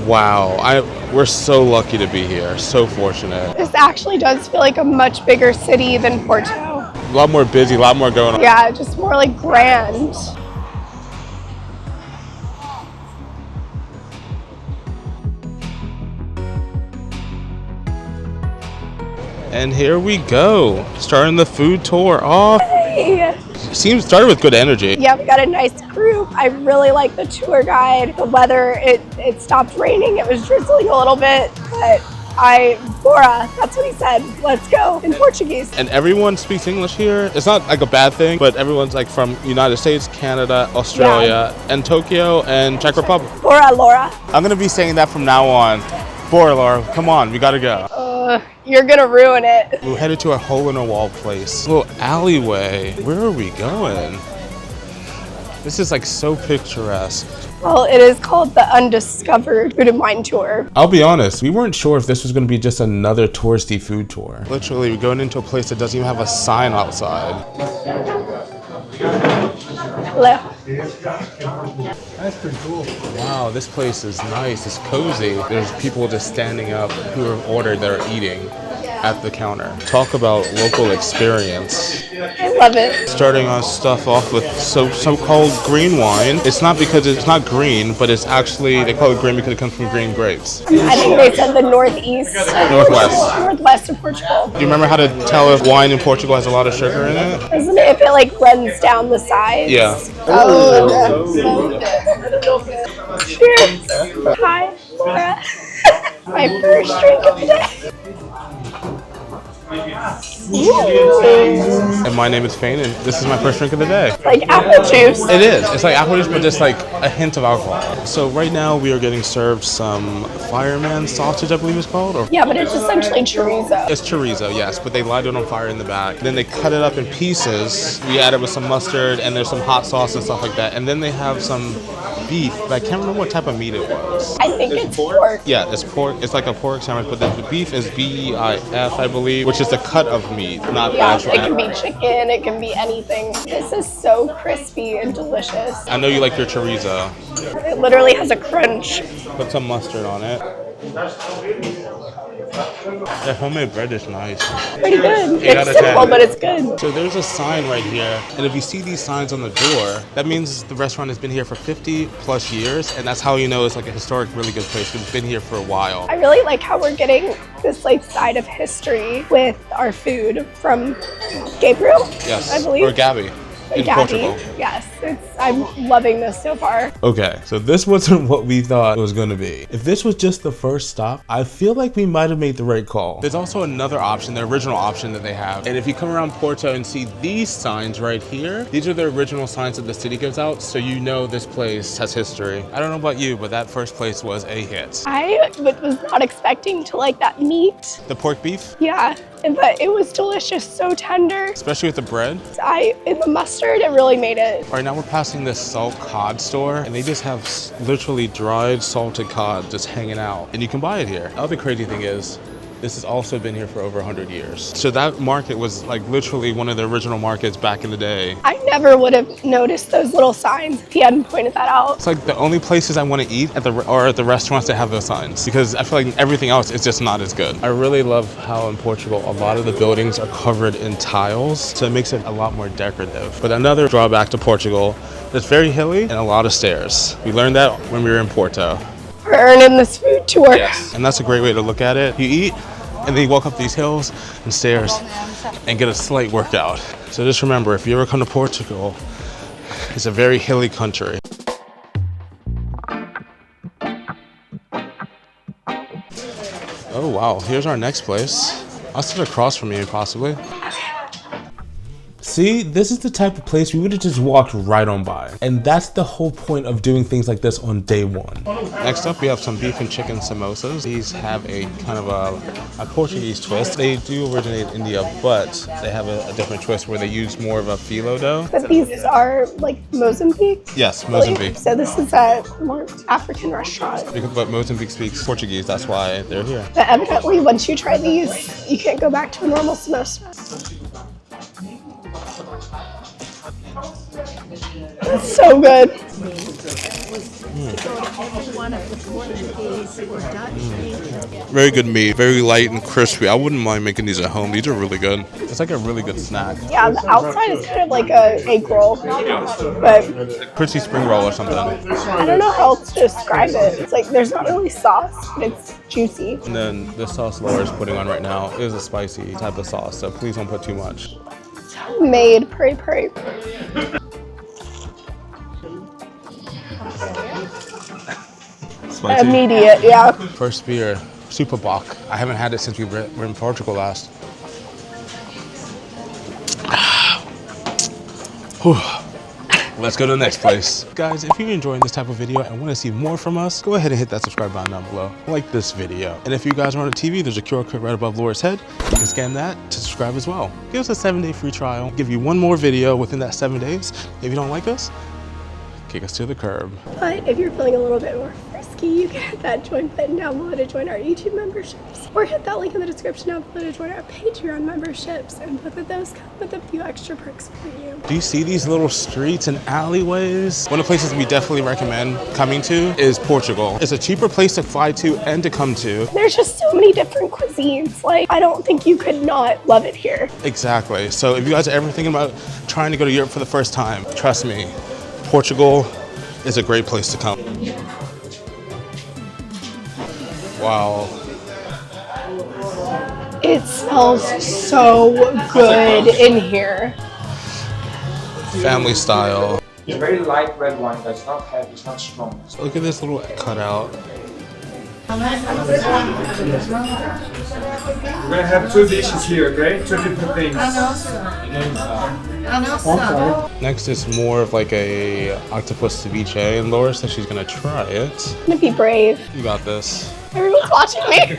Wow, we're so lucky to be here. So fortunate. This actually does feel like a much bigger city than Porto. A lot more busy, a lot more going on. Yeah, just more like grand. And here we go, starting the food tour off. Hey. Started with good energy. Yeah, we got a nice group. I really like the tour guide. The weather, it stopped raining. It was drizzling a little bit, but Bora, that's what he said. Let's go in Portuguese. And everyone speaks English here. It's not like a bad thing, but everyone's like from United States, Canada, Australia, and Tokyo, and Czech Republic. Bora, Laura. I'm gonna be saying that from now on. Bora, Laura, come on, we gotta go. You're gonna ruin it. We're headed to a hole-in-a-wall place. A little alleyway. Where are we going? This is like so picturesque. Well, it is called the Undiscovered Food and Wine Tour. I'll be honest, we weren't sure if this was gonna be just another touristy food tour. Literally, we're going into a place that doesn't even have a sign outside. Hello. That's pretty cool. Wow, this place is nice. It's cozy. There's people just standing up who have ordered that are eating. at the counter. Talk about local experience. I love it. Starting our stuff off with so-called green wine. It's not because it's not green, but it's actually, they call it green because it comes from green grapes. I think they said the northeast. Northwest of Portugal. Do you remember how to tell if wine in Portugal has a lot of sugar in it? Isn't it if it like runs down the sides? Yeah. Oh, cheers. Hi, Laura. My first drink of the day. And my name is Fane, and this is my first drink of the day. Like apple juice. It is. It's like apple juice, but just like a hint of alcohol. So right now we are getting served some fireman sausage, I believe it's called. Or Yeah, but it's essentially chorizo. it's chorizo, yes, but they light it on fire in the back. Then they cut it up in pieces. We add it with some mustard, and there's some hot sauce and stuff like that. And then they have some beef, but I can't remember what type of meat it was. I think it's pork. Yeah, it's pork. It's like a pork sandwich, but the beef is beef, I believe, which is the cut of meat, not the Yeah, actual. it can be chicken, it can be anything. This is so crispy and delicious. I know you like your chorizo. It literally has a crunch. Put some mustard on it. That homemade bread is nice. Pretty good. 8 out It's of 10. simple, but it's good. So there's a sign right here, and if you see these signs on the door, that means the restaurant has been here for 50 plus years, and that's how you know it's like a historic, really good place. It's been here for a while. I really like how we're getting this like side of history with our food from Gabriel, Yes, I believe. or Gabby in Gabby. Portugal. Yes, I'm loving this so far. Okay, so this wasn't what we thought it was going to be. If this was just the first stop, I feel like we might have made the right call. There's also another option, the original option that they have. And if you come around Porto and see these signs right here, these are the original signs that the city gives out, so you know this place has history. I don't know about you, but that first place was a hit. I was not expecting to like that meat. The pork beef, Yeah, but it was delicious, so tender. especially with the bread. In the mustard, it really made it. Right now we're passing this salt cod store, and they just have literally dried salted cod just hanging out, and you can buy it here. The other crazy thing is, this has also been here for over 100 years. So that market was like literally one of the original markets back in the day. I never would have noticed those little signs if he hadn't pointed that out. It's like the only places I want to eat are at the restaurants that have those signs, because I feel like everything else is just not as good. I really love how in Portugal a lot of the buildings are covered in tiles, so it makes it a lot more decorative. But another drawback to Portugal, it's very hilly and a lot of stairs. We learned that when we were in Porto. We're earning this food tour. Yes. And that's a great way to look at it. You eat, and then you walk up these hills and stairs and get a slight workout. So just remember, if you ever come to Portugal, it's a very hilly country. Oh wow, here's our next place. I'll sit across from you possibly. See, this is the type of place we would have just walked right on by. And that's the whole point of doing things like this on day one. Next up, we have some beef and chicken samosas. These have a kind of a Portuguese twist. They do originate in India, but they have a different twist where they use more of a phyllo dough. But these are like Mozambique? Yes, Mozambique. So this is a more African restaurant. But Mozambique speaks Portuguese, that's why they're here. But evidently, once you try these, you can't go back to a normal samosa. It's so good. Very good meat, very light and crispy. I wouldn't mind making these at home. These are really good. It's like a really good snack. Yeah, the outside is kind of like a egg roll, but Crispy spring roll or something. I don't know how else to describe it. It's like there's not really sauce, but it's juicy. And then the sauce Laura's putting on right now is a spicy type of sauce, so please don't put too much. Made peri. Spicy. Immediate, yeah. First beer, Super Bock. I haven't had it since we were in Portugal last. Whew. Let's go to the next place. Guys, if you're enjoying this type of video and want to see more from us, go ahead and hit that subscribe button down below. Like this video. And if you guys are on a TV, there's a QR code right above Laura's head. You can scan that to subscribe as well. Give us a 7-day free trial. Give you one more video within that 7 days. If you don't like us, kick us to the curb. But if you're feeling a little bit more frisky, ski, you can hit that join button down below to join our YouTube memberships, or hit that link in the description down below to join our Patreon memberships, and both of those come with a few extra perks for you. Do you see these little streets and alleyways? One of the places we definitely recommend coming to is Portugal. It's a cheaper place to fly to and to come to. There's just so many different cuisines. Like, I don't think you could not love it here. Exactly. So if you guys are ever thinking about trying to go to Europe for the first time, trust me, Portugal is a great place to come. Wow. It smells so good in here. Family style. It's very light red wine, that's not heavy, it's not strong. Look at this little cutout. We're gonna have 2 dishes here, okay? 2 different things. Next is more of like a octopus ceviche, and Laura says she's gonna try it. I'm gonna be brave. You got this. Everyone's watching me.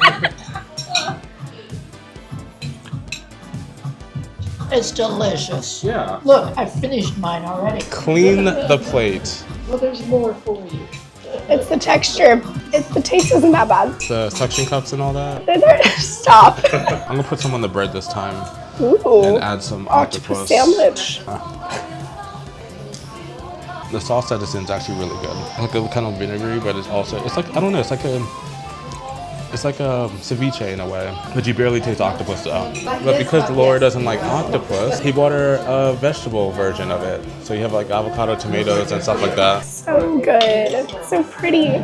It's delicious. Yeah. Look, I finished mine already. Clean the plate. Well, there's more for you. It's the texture. The taste isn't that bad. The suction cups and all that. Stop. I'm gonna put some on the bread this time Ooh. and add some octopus. Sandwich. The sauce that it's in is actually really good. Like a kind of vinegary, but it's also, it's like, I don't know, it's like a ceviche in a way, but you barely taste octopus though. But because Laura doesn't like octopus, he bought her a vegetable version of it. So you have like avocado, tomatoes, and stuff like that. So good. So pretty.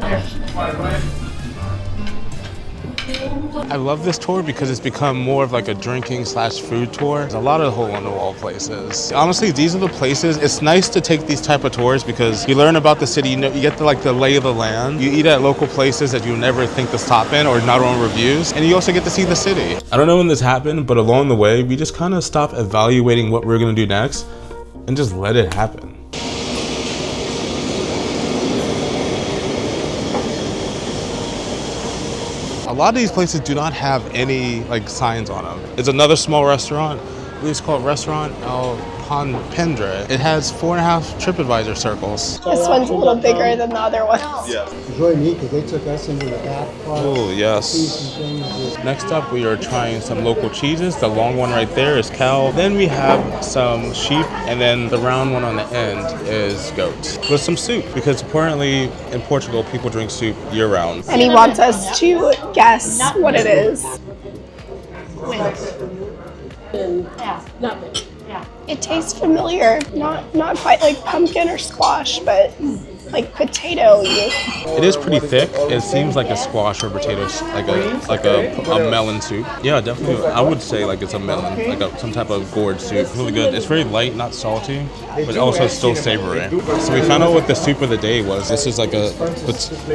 I love this tour because it's become more of like a drinking / food tour. There's a lot of hole-in-the-wall places. Honestly, these are the places. It's nice to take these type of tours because you learn about the city. You know, you get the lay of the land. You eat at local places that you never think to stop in or not on reviews, and you also get to see the city. I don't know when this happened, but along the way, we just kind of stopped evaluating what we're gonna do next and just let it happen. A lot of these places do not have any like signs on them. It's another small restaurant. It's called Restaurant El Pendre. It has 4.5 TripAdvisor circles. This one's a little bigger than the other ones. Yeah. Journey, they took us into the back part. Oh, yes. Next up, we are trying some local cheeses. The long one right there is cow. Then we have some sheep, and then the round one on the end is goat. With some soup, because apparently in Portugal, people drink soup year-round. And he wants us to guess what it is. Yeah, nothing. Yeah. It tastes familiar. Not quite like pumpkin or squash, but like potato-y. It is pretty thick. It seems like a squash or potatoes, like a melon soup. Yeah, definitely. I would say like it's a melon, like some type of gourd soup. Really good. It's very light, not salty, but also still savory. So we found out what the soup of the day was. This is like a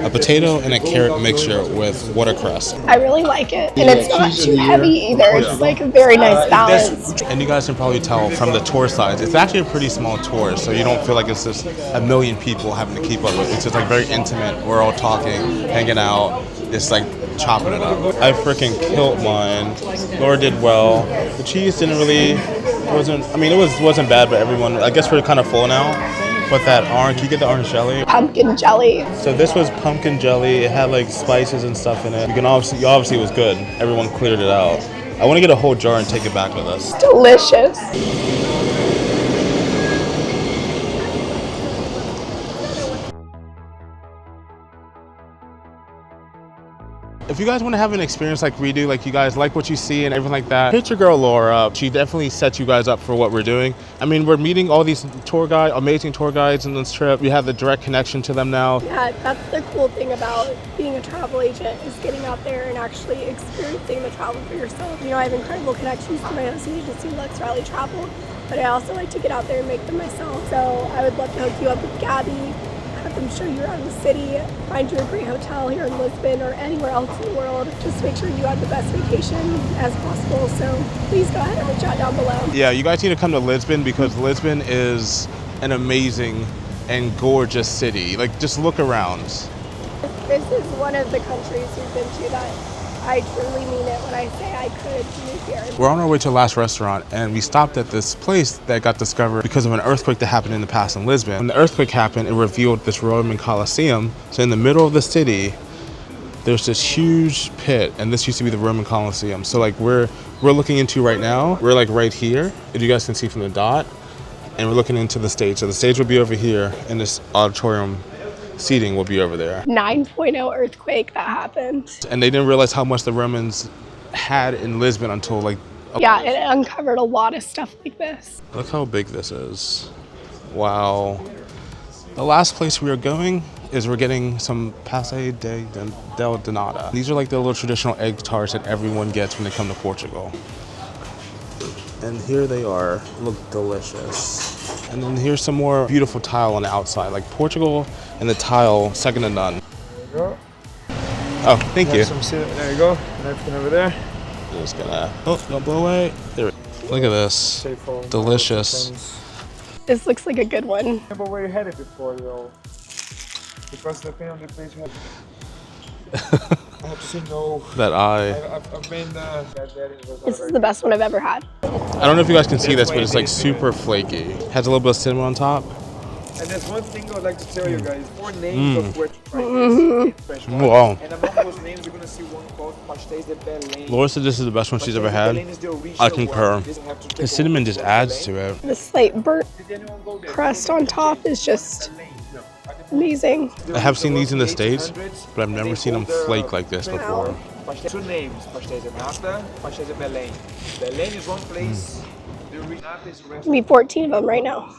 potato and a carrot mixture with watercress. I really like it, and it's not too heavy either. It's like a very nice balance. And you guys can probably tell from the tour size, it's actually a pretty small tour, so you don't feel like it's just a million people having to keep up with. It's just like very intimate. We're all talking, hanging out, just like chopping it up. I freaking killed mine. Laura did well. The cheese didn't really, wasn't bad, but everyone, I guess we're kind of full now. But that orange, can you get the orange jelly? Pumpkin jelly. So this was pumpkin jelly. It had like spices and stuff in it. Obviously it was good. Everyone cleared it out. I want to get a whole jar and take it back with us. Delicious. If you guys want to have an experience like we do, like you guys like what you see and everything like that, hit your girl Laura up. She definitely sets you guys up for what we're doing. I mean, we're meeting all these amazing tour guides on this trip. We have the direct connection to them now. Yeah, that's the cool thing about being a travel agent, is getting out there and actually experiencing the travel for yourself. You know, I have incredible connections to my hosting agency, Lux Rally Travel, but I also like to get out there and make them myself. So I would love to hook you up with Gabby, have them show you around the city, find you a great hotel here in Lisbon or anywhere else in the world. Just make sure you have the best vacation as possible. So please go ahead and reach out down below. Yeah, you guys need to come to Lisbon because Lisbon is an amazing and gorgeous city. Like, just look around. This is one of the countries we've been to that I truly mean it when I say I could move here. We're on our way to the last restaurant, and we stopped at this place that got discovered because of an earthquake that happened in the past in Lisbon. When the earthquake happened, it revealed this Roman Colosseum. So in the middle of the city, there's this huge pit, and this used to be the Roman Colosseum. So like we're looking into right now, we're like right here, and you guys can see from the dot, and we're looking into the stage. So the stage will be over here, and this auditorium seating will be over there. 9.0 earthquake that happened. And they didn't realize how much the Romans had in Lisbon until like... Yeah, it uncovered a lot of stuff like this. Look how big this is. Wow. The last place we are going is we're getting some pastel del donata. These are like the little traditional egg tarts that everyone gets when they come to Portugal. And here they are, look delicious. And then here's some more beautiful tile on the outside. Like Portugal and the tile, second to none. There you go. Oh, thank you. There you go. Napkin over there. Just gonna, oh, don't blow away. There we go. Look at this, delicious. This looks like a good one. Remember where you had it before, though? Because the thing on the place was... I have to say no. That eye. I've been This is the best one I've ever had. I don't know if you guys can see this, but it's like super flaky. Has a little bit of cinnamon on top. And there's one thing I would like to tell you guys. 4 names of where to try this. Wow. And among those names, you're going to see one called Pastéis de Belém. Laura said this is the best one she's ever had. I concur. The cinnamon just adds to it. The slight burnt crust on top is just amazing. I have seen these in the States, but I've never seen them flake like this before. 2 names, Pastéis de Nata, Pastéis de Belém. Belém is one place, the Nata is the rest. Give me 14 of them right now.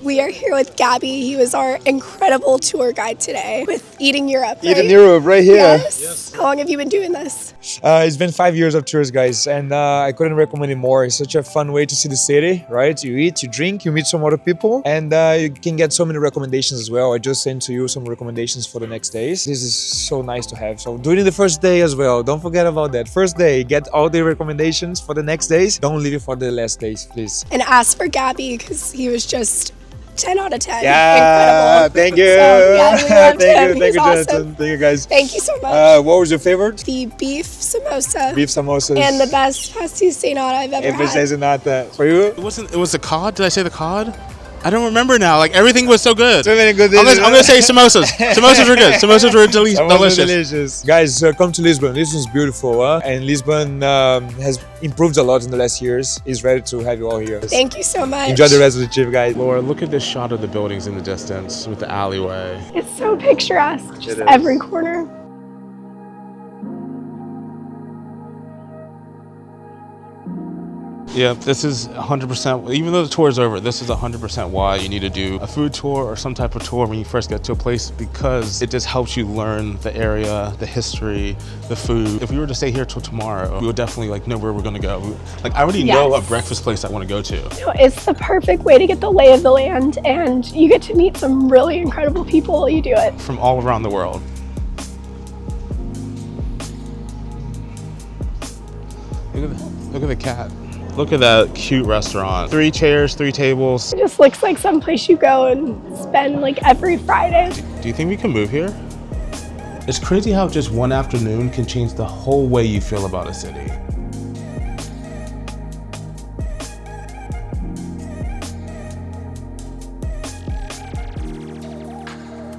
We are here with Gabby. He was our incredible tour guide today with Eating Europe. Right? Eating Europe, right here. Yes. How long have you been doing this? It's been 5 years of tours, guys, and I couldn't recommend it more. It's such a fun way to see the city, right? You eat, you drink, you meet some other people, and you can get so many recommendations as well. I just sent to you some recommendations for the next days. This is so nice to have. So do it in the first day as well. Don't forget about that. First day, get all the recommendations for the next days. Don't leave it for the last days, please. And ask for Gabby because he was just 10 out of 10. Yeah, incredible. thank you. So, yeah, we loved him. Thank you, He's Jonathan. awesome. Thank you, guys. Thank you so much. What was your favorite? The beef samosa. Beef samosas. And the best pastéis de nata I've ever had. Pastéis de nata. For you? It was the cod? Did I say the cod? I don't remember now. Like everything was so good. So many good I'm gonna say samosas. Samosas were good. Samosas were delicious. Guys, come to Lisbon. Lisbon's beautiful, and Lisbon has improved a lot in the last years. He's ready to have you all here. Thank you so much. Enjoy the rest of the trip, guys. Laura, look at this shot of the buildings in the distance with the alleyway. It's so picturesque. Just every corner. Yeah, this is 100%, even though the tour is over, this is 100% why you need to do a food tour or some type of tour when you first get to a place, because it just helps you learn the area, the history, the food. If we were to stay here till tomorrow, we would definitely like know where we're gonna go. Like I already know a breakfast place I want to go to. It's the perfect way to get the lay of the land, and you get to meet some really incredible people while you do it. From all around the world. Look at the cat. Look at that cute restaurant. 3 chairs, 3 tables. It just looks like someplace you go and spend like every Friday. Do you think we can move here? It's crazy how just one afternoon can change the whole way you feel about a city.